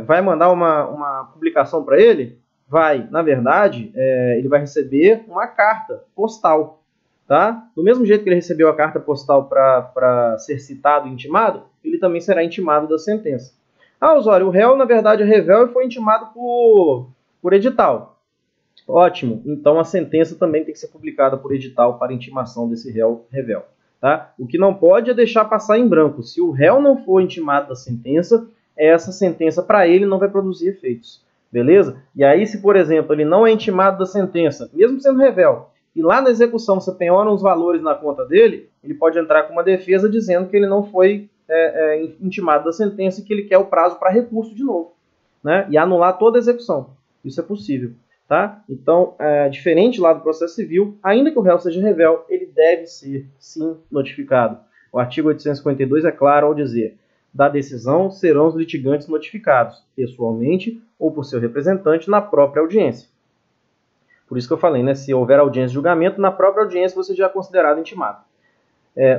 vai mandar uma publicação para ele? Vai. Na verdade, ele vai receber uma carta postal, tá? Do mesmo jeito que ele recebeu a carta postal para ser citado e intimado, ele também será intimado da sentença. Osório, o réu, na verdade, é revel e foi intimado por edital. Ótimo, então a sentença também tem que ser publicada por edital para intimação desse réu revel. Tá? O que não pode é deixar passar em branco. Se o réu não for intimado da sentença, essa sentença para ele não vai produzir efeitos. Beleza? E aí, se por exemplo ele não é intimado da sentença, mesmo sendo revel, e lá na execução você penhora os valores na conta dele, ele pode entrar com uma defesa dizendo que ele não foi intimado da sentença e que ele quer o prazo para recurso de novo, né? E anular toda a execução. Isso é possível. Tá? Então, diferente lá do processo civil, ainda que o réu seja revel, ele deve ser, sim, notificado. O artigo 852 é claro ao dizer: da decisão serão os litigantes notificados, pessoalmente ou por seu representante, na própria audiência. Por isso que eu falei, né? Se houver audiência de julgamento, na própria audiência você já é considerado intimado.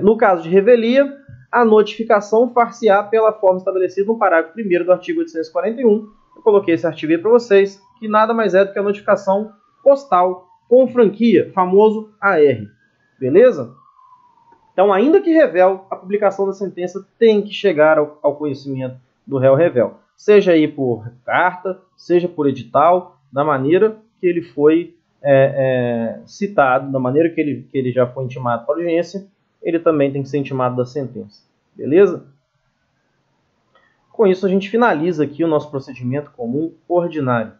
No caso de revelia, a notificação far-se-á pela forma estabelecida no parágrafo 1º do artigo 841. Eu coloquei esse artigo aí para vocês, que nada mais é do que a notificação postal com franquia, famoso AR. Beleza? Então, ainda que revel, a publicação da sentença tem que chegar ao conhecimento do réu revel. Seja aí por carta, seja por edital, da maneira que ele foi citado, da maneira que ele já foi intimado para a audiência, ele também tem que ser intimado da sentença. Beleza? Com isso, a gente finaliza aqui o nosso procedimento comum ordinário.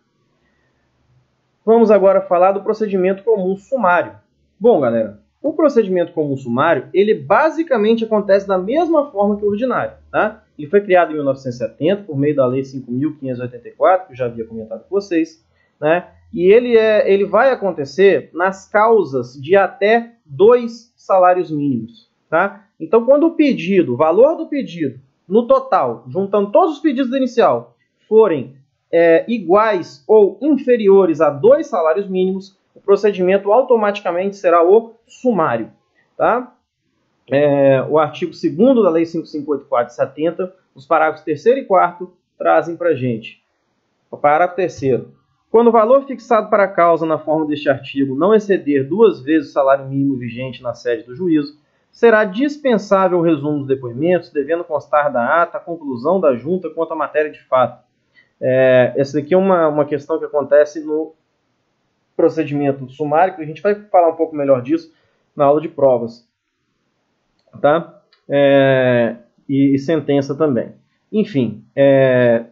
Vamos agora falar do procedimento comum sumário. Bom, galera, o procedimento comum sumário, ele basicamente acontece da mesma forma que o ordinário, tá? Ele foi criado em 1970 por meio da Lei 5.584, que eu já havia comentado com vocês, né? E ele vai acontecer nas causas de até 2 salários mínimos, tá? Então, quando o valor do pedido, no total, juntando todos os pedidos do inicial, forem iguais ou inferiores a 2 salários mínimos, o procedimento automaticamente será o sumário. Tá? O artigo 2º da Lei 5.584 de 70, os parágrafos 3º e 4º trazem para a gente. O parágrafo 3º. Quando o valor fixado para a causa na forma deste artigo não exceder 2 vezes o salário mínimo vigente na sede do juízo, será dispensável o resumo dos depoimentos, devendo constar da ata a conclusão da junta quanto à matéria de fato. Essa aqui é uma questão que acontece no procedimento sumário, que a gente vai falar um pouco melhor disso na aula de provas. Tá? E sentença também. Enfim,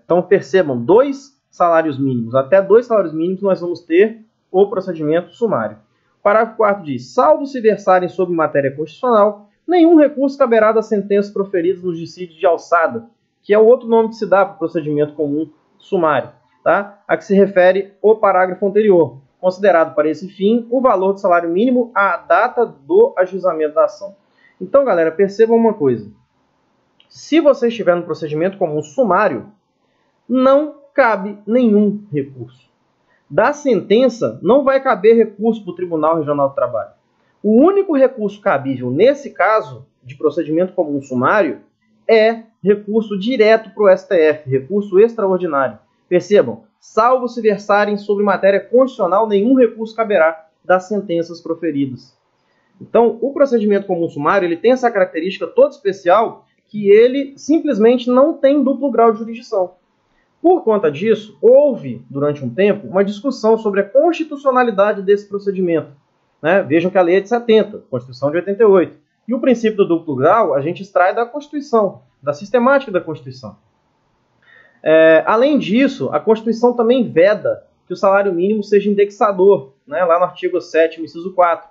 então percebam, 2 salários mínimos, até 2 salários mínimos nós vamos ter o procedimento sumário. O parágrafo 4º diz: salvo se versarem sobre matéria constitucional, nenhum recurso caberá das sentenças proferidas nos dissídios de alçada, que é o outro nome que se dá para o procedimento comum sumário, tá? A que se refere o parágrafo anterior, considerado para esse fim o valor do salário mínimo à data do ajuizamento da ação. Então, galera, percebam uma coisa. Se você estiver no procedimento comum sumário, não cabe nenhum recurso. Da sentença, não vai caber recurso para o Tribunal Regional do Trabalho. O único recurso cabível nesse caso de procedimento comum sumário é recurso direto para o STF, recurso extraordinário. Percebam, salvo se versarem sobre matéria constitucional, nenhum recurso caberá das sentenças proferidas. Então, o procedimento comum sumário ele tem essa característica toda especial que ele simplesmente não tem duplo grau de jurisdição. Por conta disso, houve, durante um tempo, uma discussão sobre a constitucionalidade desse procedimento. Vejam que a lei é de 70, a Constituição de 88. E o princípio do duplo grau a gente extrai da Constituição, da sistemática da Constituição. Além disso, a Constituição também veda que o salário mínimo seja indexador, lá no artigo 7º, inciso 4.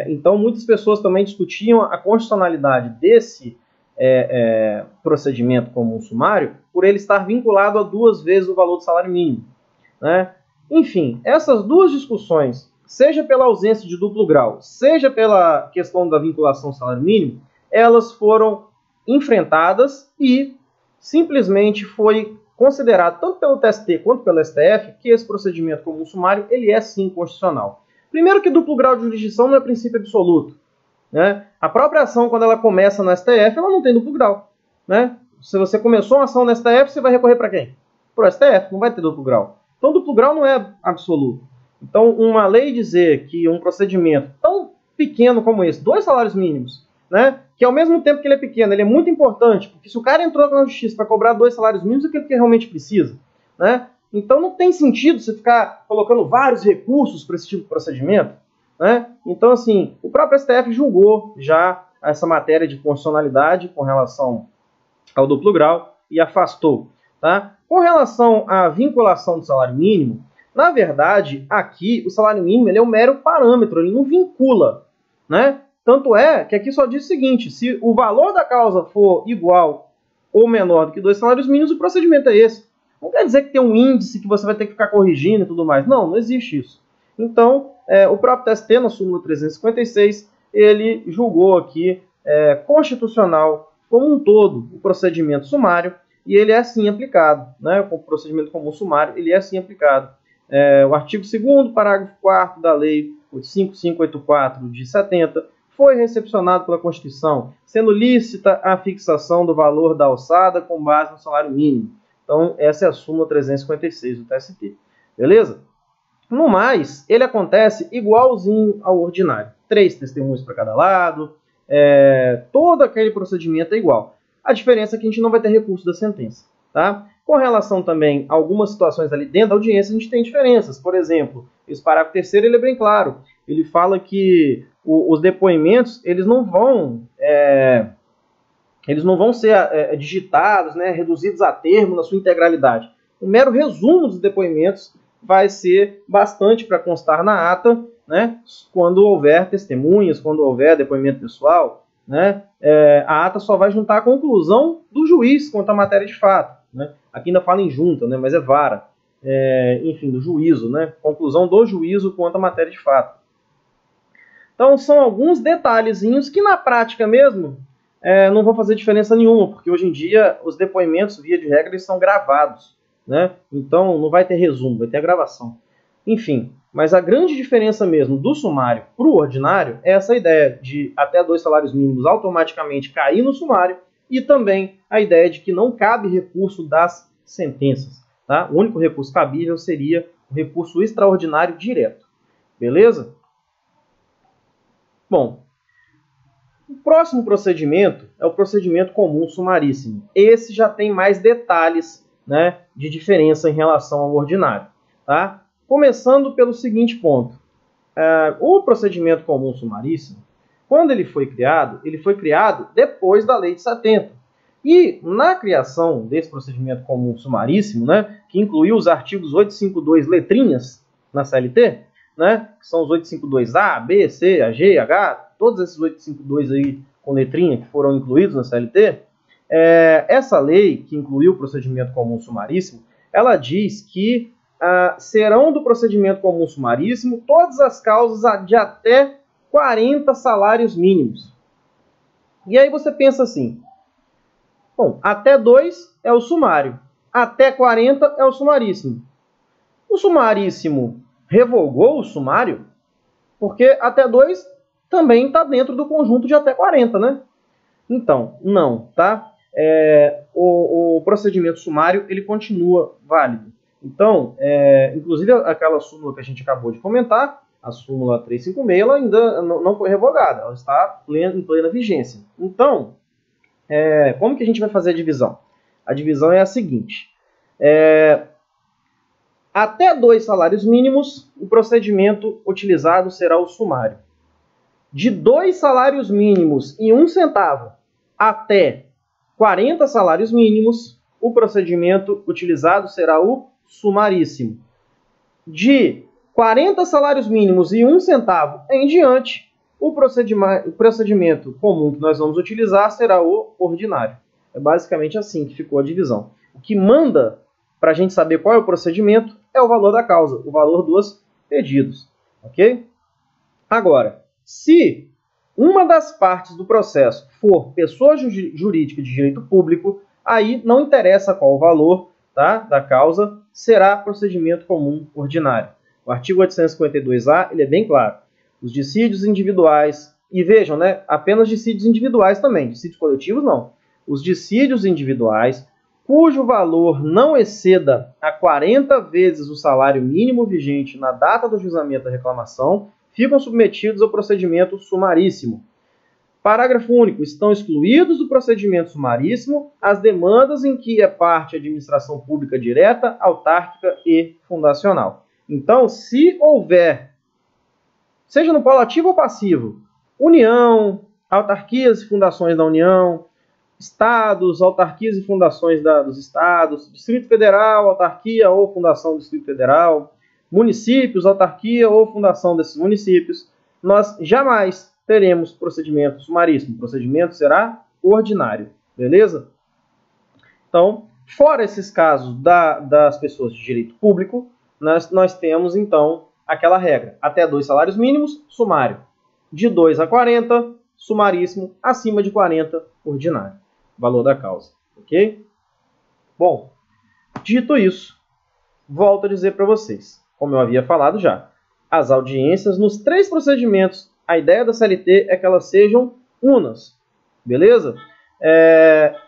Então, muitas pessoas também discutiam a constitucionalidade desse procedimento comum sumário por ele estar vinculado a 2 vezes o valor do salário mínimo. Enfim, essas duas discussões, seja pela ausência de duplo grau, seja pela questão da vinculação ao salário mínimo, elas foram enfrentadas e simplesmente foi considerado, tanto pelo TST quanto pelo STF, que esse procedimento comum sumário ele é sim constitucional. Primeiro que duplo grau de jurisdição não é princípio absoluto. A própria ação, quando ela começa no STF, ela não tem duplo grau. Se você começou uma ação no STF, você vai recorrer para quem? Para o STF, não vai ter duplo grau. Então, duplo grau não é absoluto. Então, uma lei dizer que um procedimento tão pequeno como esse, 2 salários mínimos, que ao mesmo tempo que ele é pequeno, ele é muito importante, porque se o cara entrou na justiça para cobrar 2 salários mínimos, é aquilo que realmente precisa. Então, não tem sentido você ficar colocando vários recursos para esse tipo de procedimento. Então, assim, o próprio STF julgou já essa matéria de constitucionalidade com relação ao duplo grau e afastou. Com relação à vinculação do salário mínimo, na verdade, aqui o salário mínimo ele é um mero parâmetro, ele não vincula. Tanto é que aqui só diz o seguinte: se o valor da causa for igual ou menor do que 2 salários mínimos, o procedimento é esse. Não quer dizer que tem um índice que você vai ter que ficar corrigindo e tudo mais. Não existe isso. Então, o próprio TST, na súmula 356, ele julgou aqui constitucional como um todo o procedimento sumário e ele é assim aplicado. O procedimento comum sumário ele é assim aplicado. O artigo 2º, parágrafo 4º da Lei 85.584 de 70 foi recepcionado pela Constituição, sendo lícita a fixação do valor da alçada com base no salário mínimo. Então, essa é a súmula 356 do TST. Beleza? No mais, ele acontece igualzinho ao ordinário. 3 testemunhos para cada lado, todo aquele procedimento é igual. A diferença é que a gente não vai ter recurso da sentença. Tá? Com relação também a algumas situações ali dentro da audiência, a gente tem diferenças. Por exemplo, esse parágrafo 3º ele é bem claro. Ele fala que os depoimentos eles não vão ser digitados, reduzidos a termo na sua integralidade. Um mero resumo dos depoimentos vai ser bastante para constar na ata, quando houver testemunhas, quando houver depoimento pessoal. A ata só vai juntar a conclusão do juiz quanto à matéria de fato. Aqui ainda fala em junta, mas é vara. Enfim, do juízo. Conclusão do juízo quanto à matéria de fato. Então, são alguns detalhezinhos que na prática mesmo não vão fazer diferença nenhuma, porque hoje em dia os depoimentos, via de regra, eles são gravados. Então, não vai ter resumo, vai ter a gravação. Enfim, mas a grande diferença mesmo do sumário para o ordinário é essa ideia de até 2 salários mínimos automaticamente cair no sumário e também a ideia de que não cabe recurso das sentenças. O único recurso cabível seria o recurso extraordinário direto. Beleza? Bom, o próximo procedimento é o procedimento comum sumaríssimo. Esse já tem mais detalhes, né, de diferença em relação ao ordinário. Tá? Começando pelo seguinte ponto. O procedimento comum sumaríssimo, quando ele foi criado depois da Lei de 70. E na criação desse procedimento comum sumaríssimo, né, que incluiu os artigos 852 letrinhas na CLT, né, que são os 852A, B, C, AG, H, todos esses 852 aí com letrinha que foram incluídos na CLT, essa lei que incluiu o procedimento comum sumaríssimo, ela diz que serão do procedimento comum sumaríssimo todas as causas de até 40 salários mínimos. E aí você pensa assim, bom, até 2 é o sumário, até 40 é o sumaríssimo. O sumaríssimo revogou o sumário? Porque até 2 também está dentro do conjunto de até 40, né? Então, não, tá? O procedimento sumário, ele continua válido. Então, inclusive aquela súmula que a gente acabou de comentar, a súmula 356, ela ainda não foi revogada, ela está em plena vigência. Então, como que a gente vai fazer a divisão? A divisão é a seguinte, até 2 salários mínimos, o procedimento utilizado será o sumário. De 2 salários mínimos e 1 centavo até 40 salários mínimos, o procedimento utilizado será o sumaríssimo. De 40 salários mínimos e 1 centavo em diante, o procedimento comum que nós vamos utilizar será o ordinário. É basicamente assim que ficou a divisão. O que manda para a gente saber qual é o procedimento é o valor da causa, o valor dos pedidos. Ok? Agora, se uma das partes do processo for pessoa jurídica de direito público, aí não interessa qual o valor, tá, da causa, será procedimento comum ordinário. O artigo 852A ele é bem claro. Os dissídios individuais, e vejam, né, apenas dissídios individuais também, dissídios coletivos não. Os dissídios individuais, cujo valor não exceda a 40 vezes o salário mínimo vigente na data do juizamento da reclamação, ficam submetidos ao procedimento sumaríssimo. Parágrafo único. Estão excluídos do procedimento sumaríssimo as demandas em que é parte a administração pública direta, autárquica e fundacional. Então, se houver, seja no polo ativo ou passivo, União, autarquias e fundações da União, estados, autarquias e fundações dos estados, Distrito Federal, autarquia ou fundação do Distrito Federal, municípios, autarquia ou fundação desses municípios, nós jamais teremos procedimento sumaríssimo. O procedimento será ordinário, beleza? Então, fora esses casos das pessoas de direito público, nós temos, então, aquela regra. Até 2 salários mínimos, sumário. De 2 a 40, sumaríssimo. Acima de 40, ordinário. Valor da causa, ok? Bom, dito isso, volto a dizer para vocês, como eu havia falado já, as audiências nos 3 procedimentos, a ideia da CLT é que elas sejam unas, beleza?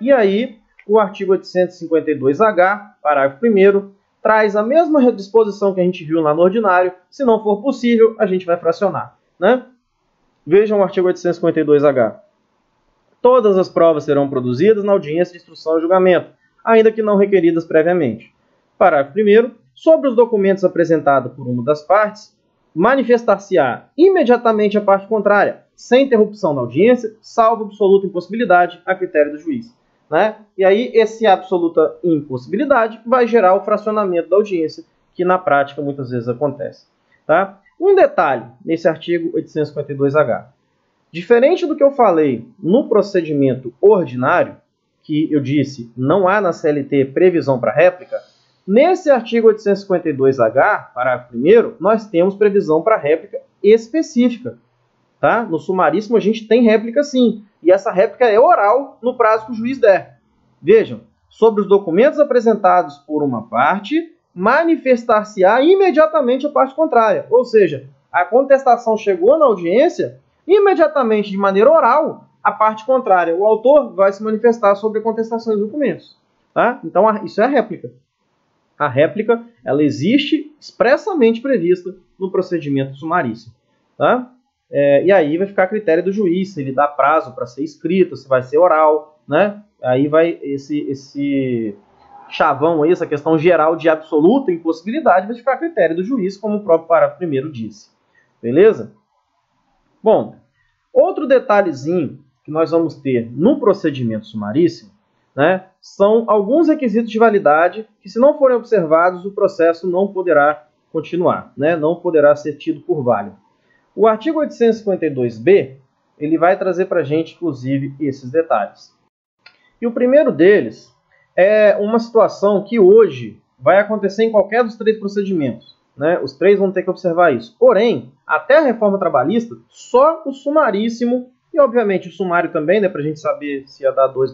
E aí, o artigo 852H, parágrafo 1º, traz a mesma disposição que a gente viu lá no ordinário. Se não for possível, a gente vai fracionar, né? Vejam o artigo 852H. Todas as provas serão produzidas na audiência de instrução e julgamento, ainda que não requeridas previamente. Parágrafo 1º. Sobre os documentos apresentados por uma das partes, manifestar-se-á imediatamente a parte contrária, sem interrupção da audiência, salvo absoluta impossibilidade a critério do juiz. Né? E aí, essa absoluta impossibilidade vai gerar o fracionamento da audiência, que na prática muitas vezes acontece. Tá? Um detalhe nesse artigo 852H. Diferente do que eu falei no procedimento ordinário, que eu disse não há na CLT previsão para réplica, nesse artigo 852H, parágrafo 1º, nós temos previsão para réplica específica. Tá? No sumaríssimo a gente tem réplica sim, e essa réplica é oral no prazo que o juiz der. Vejam, sobre os documentos apresentados por uma parte, manifestar-se-á imediatamente a parte contrária. Ou seja, a contestação chegou na audiência, imediatamente, de maneira oral, a parte contrária, o autor vai se manifestar sobre a contestação dos documentos. Tá? Então, isso é a réplica. A réplica, ela existe expressamente prevista no procedimento sumaríssimo. Tá? E aí vai ficar a critério do juiz, se ele dá prazo para ser escrito, se vai ser oral, né? Aí vai esse chavão aí, essa questão geral de absoluta impossibilidade, vai ficar a critério do juiz, como o próprio parágrafo primeiro disse. Beleza? Bom, outro detalhezinho que nós vamos ter no procedimento sumaríssimo, né, são alguns requisitos de validade que, se não forem observados, o processo não poderá continuar, né, não poderá ser tido por válido. O artigo 852b, ele vai trazer para a gente, inclusive, esses detalhes. E o primeiro deles é uma situação que hoje vai acontecer em qualquer dos três procedimentos, né? Os três vão ter que observar isso. Porém, até a reforma trabalhista, só o sumaríssimo, e obviamente o sumário também, né, para a gente saber se ia dar dois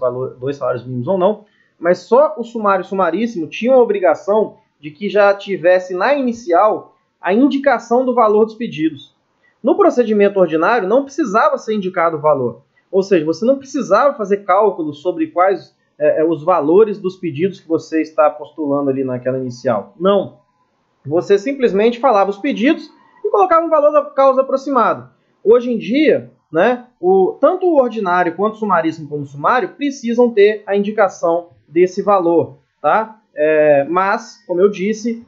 salários mínimos ou não, mas só o sumário e o sumaríssimo tinham a obrigação de que já tivesse na inicial a indicação do valor dos pedidos. No procedimento ordinário, não precisava ser indicado o valor. Ou seja, você não precisava fazer cálculos sobre quais os valores dos pedidos que você está postulando ali naquela inicial. Não. Você simplesmente falava os pedidos e colocava um valor da causa aproximado. Hoje em dia, né, tanto o ordinário quanto o sumaríssimo como o sumário precisam ter a indicação desse valor. Tá? Mas, como eu disse,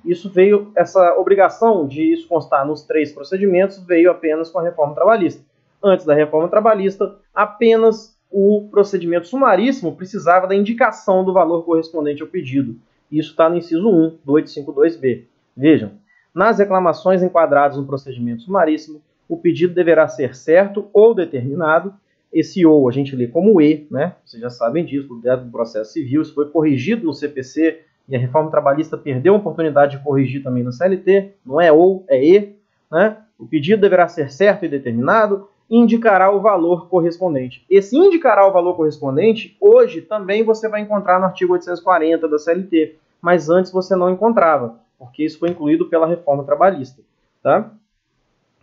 essa obrigação de isso constar nos três procedimentos veio apenas com a reforma trabalhista. Antes da reforma trabalhista, apenas o procedimento sumaríssimo precisava da indicação do valor correspondente ao pedido. Isso está no inciso 1 do 852b. Vejam, nas reclamações enquadradas no procedimento sumaríssimo, o pedido deverá ser certo ou determinado. Esse ou a gente lê como e, né? Vocês já sabem disso, do processo civil, isso foi corrigido no CPC e a reforma trabalhista perdeu a oportunidade de corrigir também no CLT, não é ou, é e, né? O pedido deverá ser certo e determinado, indicará o valor correspondente. Esse indicará o valor correspondente, hoje também você vai encontrar no artigo 840 da CLT, mas antes você não encontrava, porque isso foi incluído pela reforma trabalhista. Tá?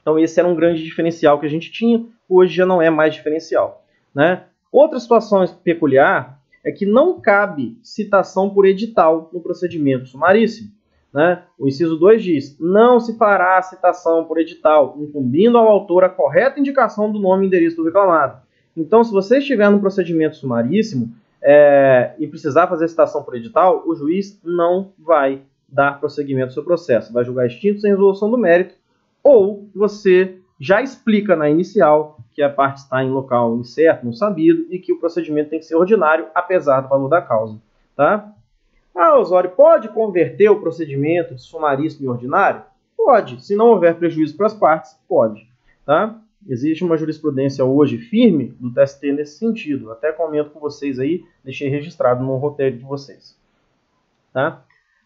Então esse era um grande diferencial que a gente tinha, hoje já não é mais diferencial. Né? Outra situação peculiar é que não cabe citação por edital no procedimento sumaríssimo. Né? O inciso 2 diz, não se fará citação por edital, incumbindo ao autor a correta indicação do nome e endereço do reclamado. Então, se você estiver no procedimento sumaríssimo e precisar fazer citação por edital, o juiz não vai dar prosseguimento ao seu processo, vai julgar extinto sem resolução do mérito, ou você já explica na inicial que a parte está em local incerto, não sabido, e que o procedimento tem que ser ordinário, apesar do valor da causa. Tá? Osório, pode converter o procedimento de sumaríssimo em ordinário? Pode. Se não houver prejuízo para as partes, pode. Tá? Existe uma jurisprudência hoje firme do TST nesse sentido. Até comento com vocês aí, deixei registrado no roteiro de vocês. Tá?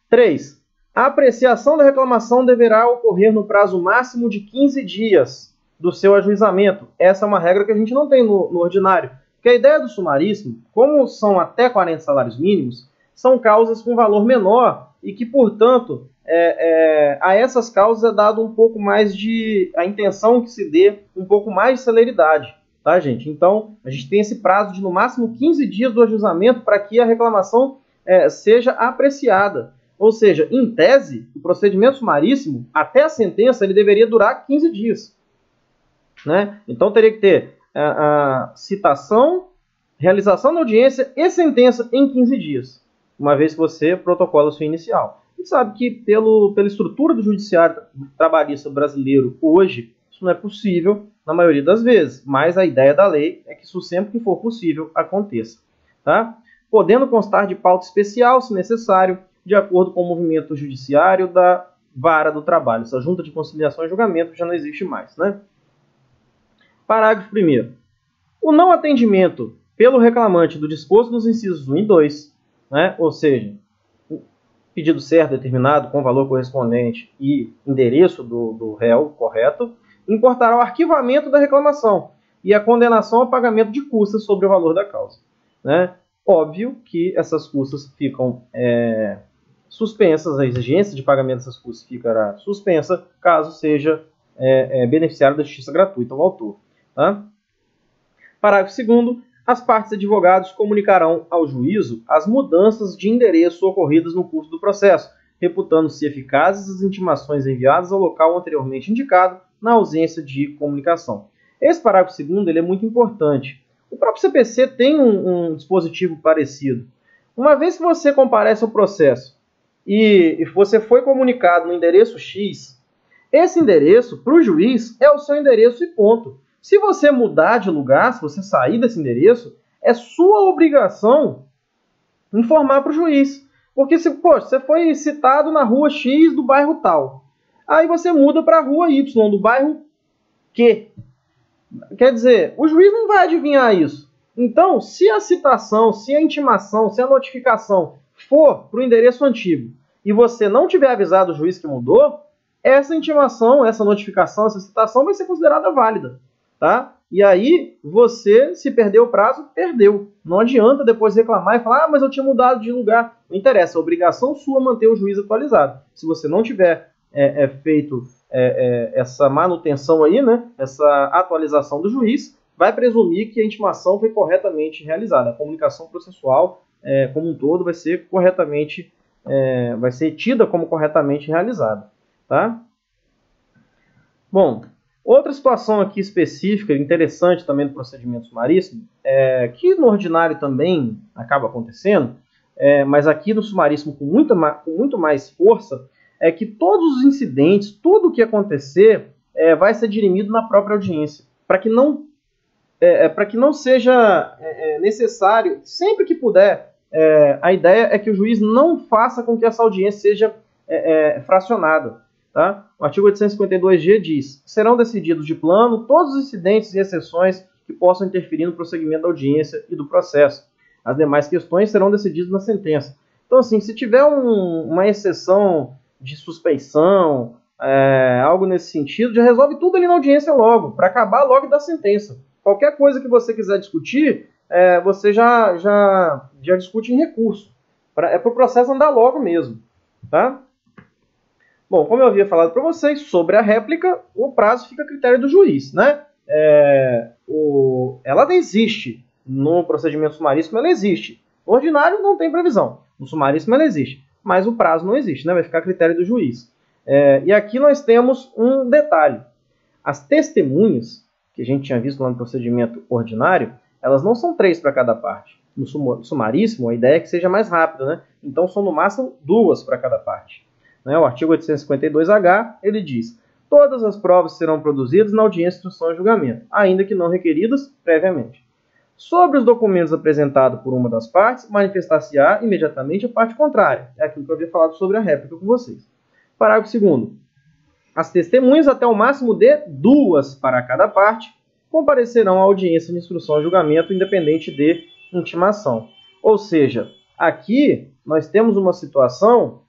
3. A apreciação da reclamação deverá ocorrer no prazo máximo de 15 dias do seu ajuizamento. Essa é uma regra que a gente não tem no ordinário. Porque a ideia do sumaríssimo, como são até 40 salários mínimos, são causas com valor menor e que, portanto, a essas causas é dado um pouco mais a intenção que se dê um pouco mais de celeridade, tá, gente? Então, a gente tem esse prazo de, no máximo, 15 dias do ajuizamento para que a reclamação seja apreciada. Ou seja, em tese, o procedimento sumaríssimo, até a sentença, ele deveria durar 15 dias. Né? Então, teria que ter a citação, realização da audiência e sentença em 15 dias. Uma vez que você protocola a sua inicial. A gente sabe que pela estrutura do judiciário trabalhista brasileiro hoje, isso não é possível na maioria das vezes, mas a ideia da lei é que isso sempre que for possível aconteça. Tá? Podendo constar de pauta especial, se necessário, de acordo com o movimento judiciário da vara do trabalho. Essa junta de conciliação e julgamento já não existe mais. Né? Parágrafo 1º. O não atendimento pelo reclamante do disposto nos incisos 1 e 2, né? Ou seja, pedido certo, determinado, com valor correspondente e endereço do réu correto, importará o arquivamento da reclamação e a condenação ao pagamento de custas sobre o valor da causa. Né? Óbvio que essas custas ficam suspensas, a exigência de pagamento dessas custas ficará suspensa caso seja beneficiário da justiça gratuita ao autor. Tá? Parágrafo 2º. As partes advogados comunicarão ao juízo as mudanças de endereço ocorridas no curso do processo. reputando-se eficazes as intimações enviadas ao local anteriormente indicado na ausência de comunicação. Esse parágrafo segundo ele é muito importante. O próprio CPC tem um dispositivo parecido. Uma vez que você comparece ao processo e você foi comunicado no endereço X, esse endereço, para o juiz, é o seu endereço e ponto. Se você mudar de lugar, se você sair desse endereço, é sua obrigação informar para o juiz. Porque você foi citado na rua X do bairro tal. Aí você muda para a rua Y do bairro Q. Quer dizer, o juiz não vai adivinhar isso. Então, se a citação, se a intimação, se a notificação for para o endereço antigo e você não tiver avisado o juiz que mudou, essa intimação, essa notificação, essa citação vai ser considerada válida. Tá? E aí, você, se perdeu o prazo, perdeu. Não adianta depois reclamar e falar, mas eu tinha mudado de lugar. Não interessa, é obrigação sua manter o juiz atualizado. Se você não tiver feito essa manutenção aí, né, essa atualização do juiz, vai presumir que a intimação foi corretamente realizada. A comunicação processual, como um todo, vai ser tida como corretamente realizada. Tá? Bom, outra situação aqui específica, interessante também do procedimento sumaríssimo, que no ordinário também acaba acontecendo, mas aqui no sumaríssimo com muito mais força, é que todos os incidentes, tudo o que acontecer, vai ser dirimido na própria audiência, para que não seja necessário, sempre que puder, a ideia é que o juiz não faça com que essa audiência seja fracionada. Tá? O artigo 852G diz: serão decididos de plano todos os incidentes e exceções que possam interferir no prosseguimento da audiência e do processo. As demais questões serão decididas na sentença. Então, assim, se tiver uma exceção de suspeição, algo nesse sentido, já resolve tudo ali na audiência logo, para acabar logo da sentença. Qualquer coisa que você quiser discutir, você já discute em recurso. É para o processo andar logo mesmo. Tá? Bom, como eu havia falado para vocês, sobre a réplica, o prazo fica a critério do juiz. Né? Ela existe. No procedimento sumaríssimo, ela existe. No ordinário, não tem previsão. No sumaríssimo, ela existe. Mas o prazo não existe, né? Vai ficar a critério do juiz. E aqui nós temos um detalhe. As testemunhas, que a gente tinha visto lá no procedimento ordinário, elas não são 3 para cada parte. No sumaríssimo, a ideia é que seja mais rápido, né? Então, são no máximo 2 para cada parte. Né? O artigo 852H, ele diz: todas as provas serão produzidas na audiência, instrução e julgamento, ainda que não requeridas previamente. Sobre os documentos apresentados por uma das partes, manifestar-se-á imediatamente a parte contrária. É aquilo que eu havia falado sobre a réplica com vocês. Parágrafo 2º. As testemunhas, até o máximo de 2 para cada parte, comparecerão à audiência de instrução e julgamento, independente de intimação. Ou seja, aqui nós temos uma situação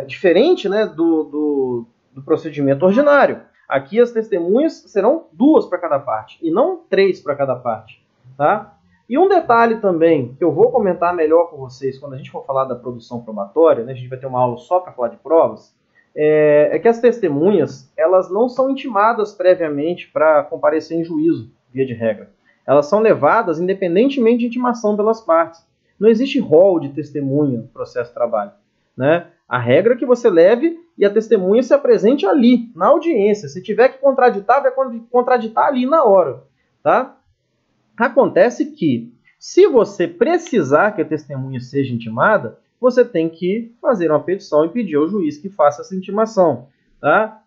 diferente, né, do procedimento ordinário. Aqui as testemunhas serão 2 para cada parte, e não 3 para cada parte. Tá? E um detalhe também, que eu vou comentar melhor com vocês quando a gente for falar da produção probatória, né, a gente vai ter uma aula só para falar de provas, é que as testemunhas elas não são intimadas previamente para comparecer em juízo, via de regra. Elas são levadas independentemente de intimação pelas partes. Não existe rol de testemunha no processo de trabalho. Né? A regra é que você leve e a testemunha se apresente ali, na audiência. Se tiver que contraditar, vai contraditar ali na hora. Tá? Acontece que, se você precisar que a testemunha seja intimada, você tem que fazer uma petição e pedir ao juiz que faça essa intimação. Tá?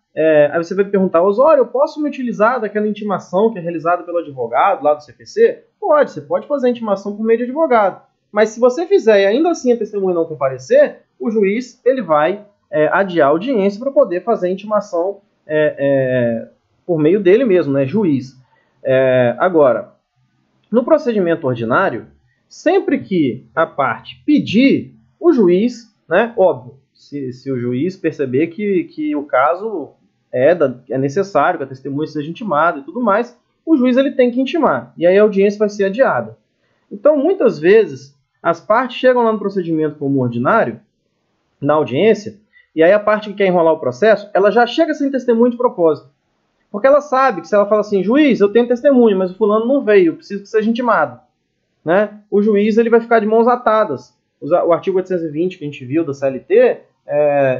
Aí você vai perguntar: Osório, eu posso me utilizar daquela intimação que é realizada pelo advogado lá do CPC? Pode, você pode fazer a intimação por meio de advogado. Mas se você fizer e ainda assim a testemunha não comparecer, o juiz ele vai adiar a audiência para poder fazer a intimação por meio dele mesmo, né, juiz. Agora, no procedimento ordinário, sempre que a parte pedir, o juiz, né, óbvio, se o juiz perceber que o caso é necessário que a testemunha seja intimada e tudo mais, o juiz ele tem que intimar, e aí a audiência vai ser adiada. Então, muitas vezes, as partes chegam lá no procedimento como ordinário, na audiência, e aí a parte que quer enrolar o processo, ela já chega sem testemunho de propósito. Porque ela sabe que se ela fala assim: juiz, eu tenho testemunho, mas o fulano não veio, eu preciso que seja intimado. Né? O juiz ele vai ficar de mãos atadas. O artigo 820 que a gente viu da CLT,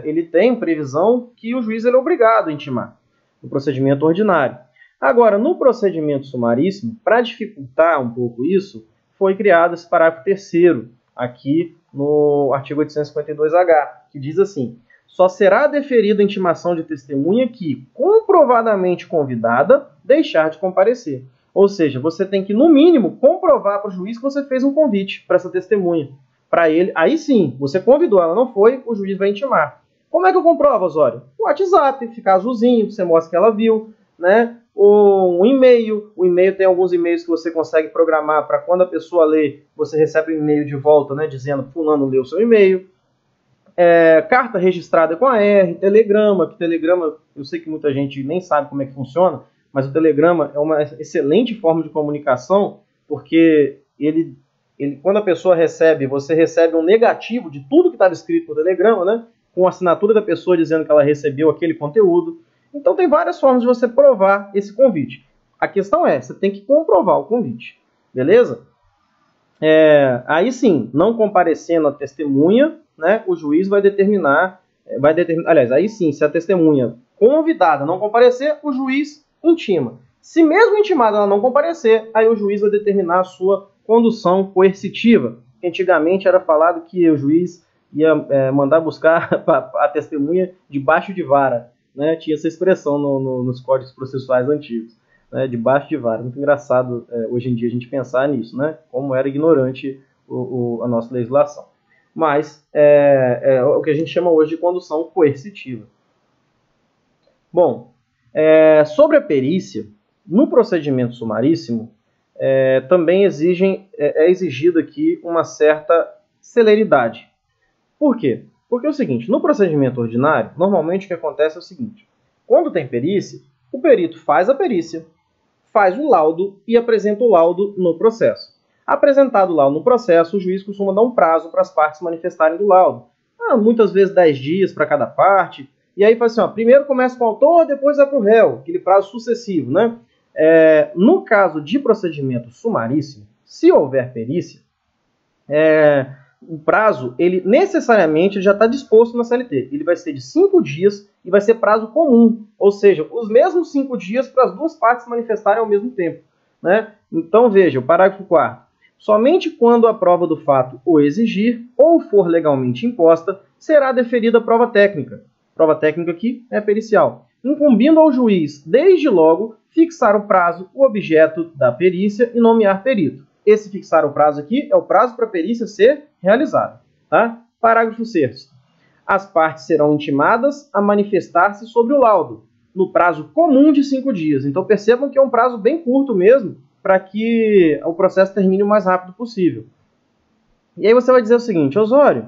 ele tem previsão que o juiz ele é obrigado a intimar no procedimento ordinário. Agora, no procedimento sumaríssimo, para dificultar um pouco isso, foi criado esse parágrafo 3º aqui no artigo 852-H, que diz assim: só será deferida a intimação de testemunha que, comprovadamente convidada, deixar de comparecer. Ou seja, você tem que, no mínimo, comprovar para o juiz que você fez um convite para essa testemunha. Para ele, aí sim, você convidou, ela não foi, o juiz vai intimar. Como é que eu comprovo, Osório? O WhatsApp, fica azulzinho, você mostra que ela viu, né? Ou um e-mail. O e-mail tem alguns e-mails que você consegue programar para quando a pessoa lê, você recebe um e-mail de volta, né, dizendo que fulano leu o seu e-mail. Carta registrada com a R, telegrama, que telegrama, eu sei que muita gente nem sabe como é que funciona, mas o telegrama é uma excelente forma de comunicação, porque ele quando a pessoa recebe, você recebe um negativo de tudo que estava escrito no telegrama, né, com a assinatura da pessoa dizendo que ela recebeu aquele conteúdo. Então tem várias formas de você provar esse convite. A questão é, você tem que comprovar o convite, beleza? Aí sim, não comparecendo a testemunha, né, o juiz vai determinar, aliás, aí sim, se a testemunha convidada não comparecer, o juiz intima. Se mesmo intimada ela não comparecer, aí o juiz vai determinar a sua condução coercitiva. Antigamente era falado que o juiz ia mandar buscar a testemunha debaixo de vara, né? Tinha essa expressão nos códigos processuais antigos, né? Debaixo de vara. Muito engraçado hoje em dia a gente pensar nisso, né? Como era ignorante a nossa legislação. Mas é o que a gente chama hoje de condução coercitiva. Bom, sobre a perícia, no procedimento sumaríssimo, também é exigido aqui uma certa celeridade. Por quê? Porque é o seguinte, no procedimento ordinário, normalmente o que acontece é o seguinte: quando tem perícia, o perito faz a perícia, faz o laudo e apresenta o laudo no processo. Apresentado o laudo no processo, o juiz costuma dar um prazo para as partes manifestarem do laudo. Muitas vezes 10 dias para cada parte. E aí faz assim, primeiro começa com o autor, depois vai para o réu, aquele prazo sucessivo, né? No caso de procedimento sumaríssimo, se houver perícia, o prazo, ele necessariamente já está disposto na CLT. Ele vai ser de 5 dias e vai ser prazo comum, ou seja, os mesmos 5 dias para as duas partes manifestarem ao mesmo tempo, né? Então veja, o parágrafo 4º. Somente quando a prova do fato o exigir ou for legalmente imposta, será deferida a prova técnica. Prova técnica aqui é pericial. Incumbindo ao juiz, desde logo, fixar o prazo, o objeto da perícia e nomear perito. Esse fixar o prazo aqui é o prazo para a perícia ser realizada. Tá? Parágrafo 6º. As partes serão intimadas a manifestar-se sobre o laudo, no prazo comum de 5 dias. Então percebam que é um prazo bem curto mesmo, para que o processo termine o mais rápido possível. E aí você vai dizer o seguinte: Osório,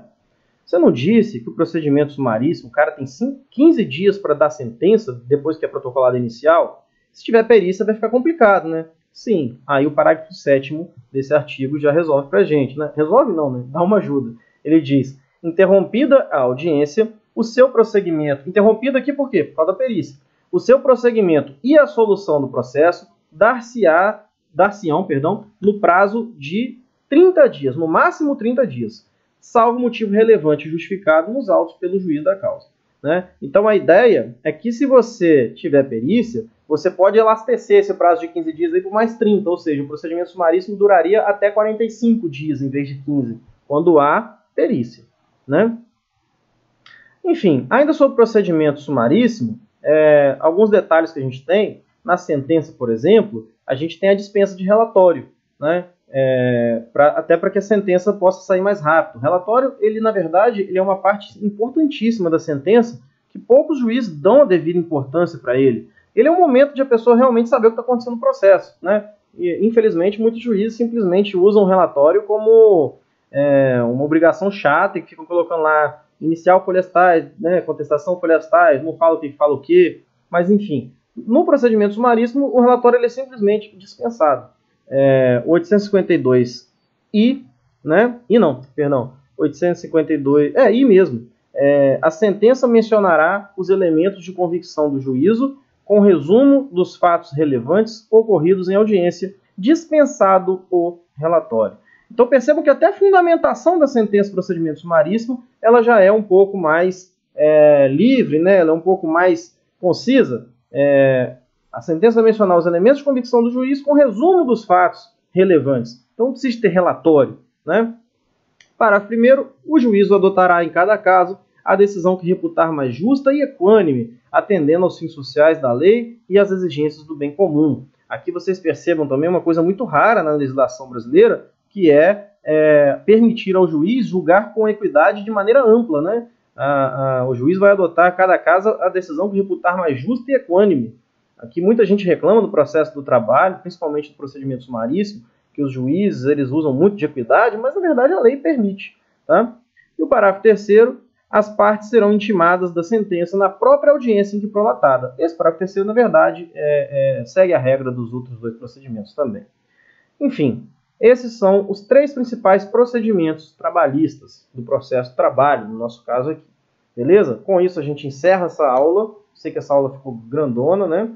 você não disse que o procedimento sumaríssimo, o cara tem 15 dias para dar sentença depois que é protocolado inicial? Se tiver perícia vai ficar complicado, né? Sim, aí o parágrafo 7º desse artigo já resolve para a gente, né? Resolve não, né? Dá uma ajuda. Ele diz: interrompida a audiência, o seu prosseguimento... Interrompida aqui por quê? Por causa da perícia. O seu prosseguimento e a solução do processo dar-se-ão, no prazo de 30 dias, no máximo 30 dias, salvo motivo relevante e justificado nos autos pelo juiz da causa, né? Então a ideia é que se você tiver perícia, você pode elastecer esse prazo de 15 dias aí por mais 30, ou seja, o procedimento sumaríssimo duraria até 45 dias em vez de 15, quando há perícia, né? Enfim, ainda sobre o procedimento sumaríssimo, alguns detalhes que a gente tem, na sentença, por exemplo, a gente tem a dispensa de relatório, né? Até para que a sentença possa sair mais rápido. O relatório, ele na verdade, ele é uma parte importantíssima da sentença que poucos juízes dão a devida importância para ele. Ele é um momento de a pessoa realmente saber o que está acontecendo no processo, né? E, infelizmente, muitos juízes simplesmente usam o relatório como uma obrigação chata e que ficam colocando lá inicial folhas tais, né? Contestação folhas tais, não fala o que fala o quê, mas enfim. No procedimento sumaríssimo, o relatório ele é simplesmente dispensado. 852-I, né? 852, I mesmo. A sentença mencionará os elementos de convicção do juízo com resumo dos fatos relevantes ocorridos em audiência, dispensado o relatório. Então percebam que até a fundamentação da sentença de procedimento sumaríssimo, ela já é um pouco mais livre, né? Ela é um pouco mais concisa. A sentença vai mencionar os elementos de convicção do juiz com resumo dos fatos relevantes. Então não precisa ter relatório, né? Parágrafo 1º, o juízo adotará em cada caso a decisão que reputar mais justa e equânime, atendendo aos fins sociais da lei e às exigências do bem comum. Aqui vocês percebam também uma coisa muito rara na legislação brasileira, que é permitir ao juiz julgar com equidade de maneira ampla, né? O juiz vai adotar a cada caso a decisão que reputar mais justa e equânime. Aqui muita gente reclama do processo do trabalho, principalmente do procedimento sumaríssimo, que os juízes eles usam muito de equidade, mas na verdade a lei permite. Tá? E o parágrafo 3º, as partes serão intimadas da sentença na própria audiência em que prolatada. Esse parágrafo 3º, na verdade, segue a regra dos outros dois procedimentos também. Enfim, esses são os 3 principais procedimentos trabalhistas do processo de trabalho, no nosso caso aqui. Beleza? Com isso a gente encerra essa aula. Sei que essa aula ficou grandona, né?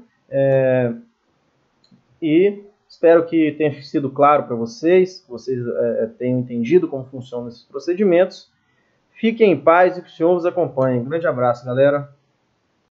E espero que tenha sido claro para vocês, que vocês tenham entendido como funcionam esses procedimentos. Fiquem em paz e que o Senhor os acompanhe. Um grande abraço, galera.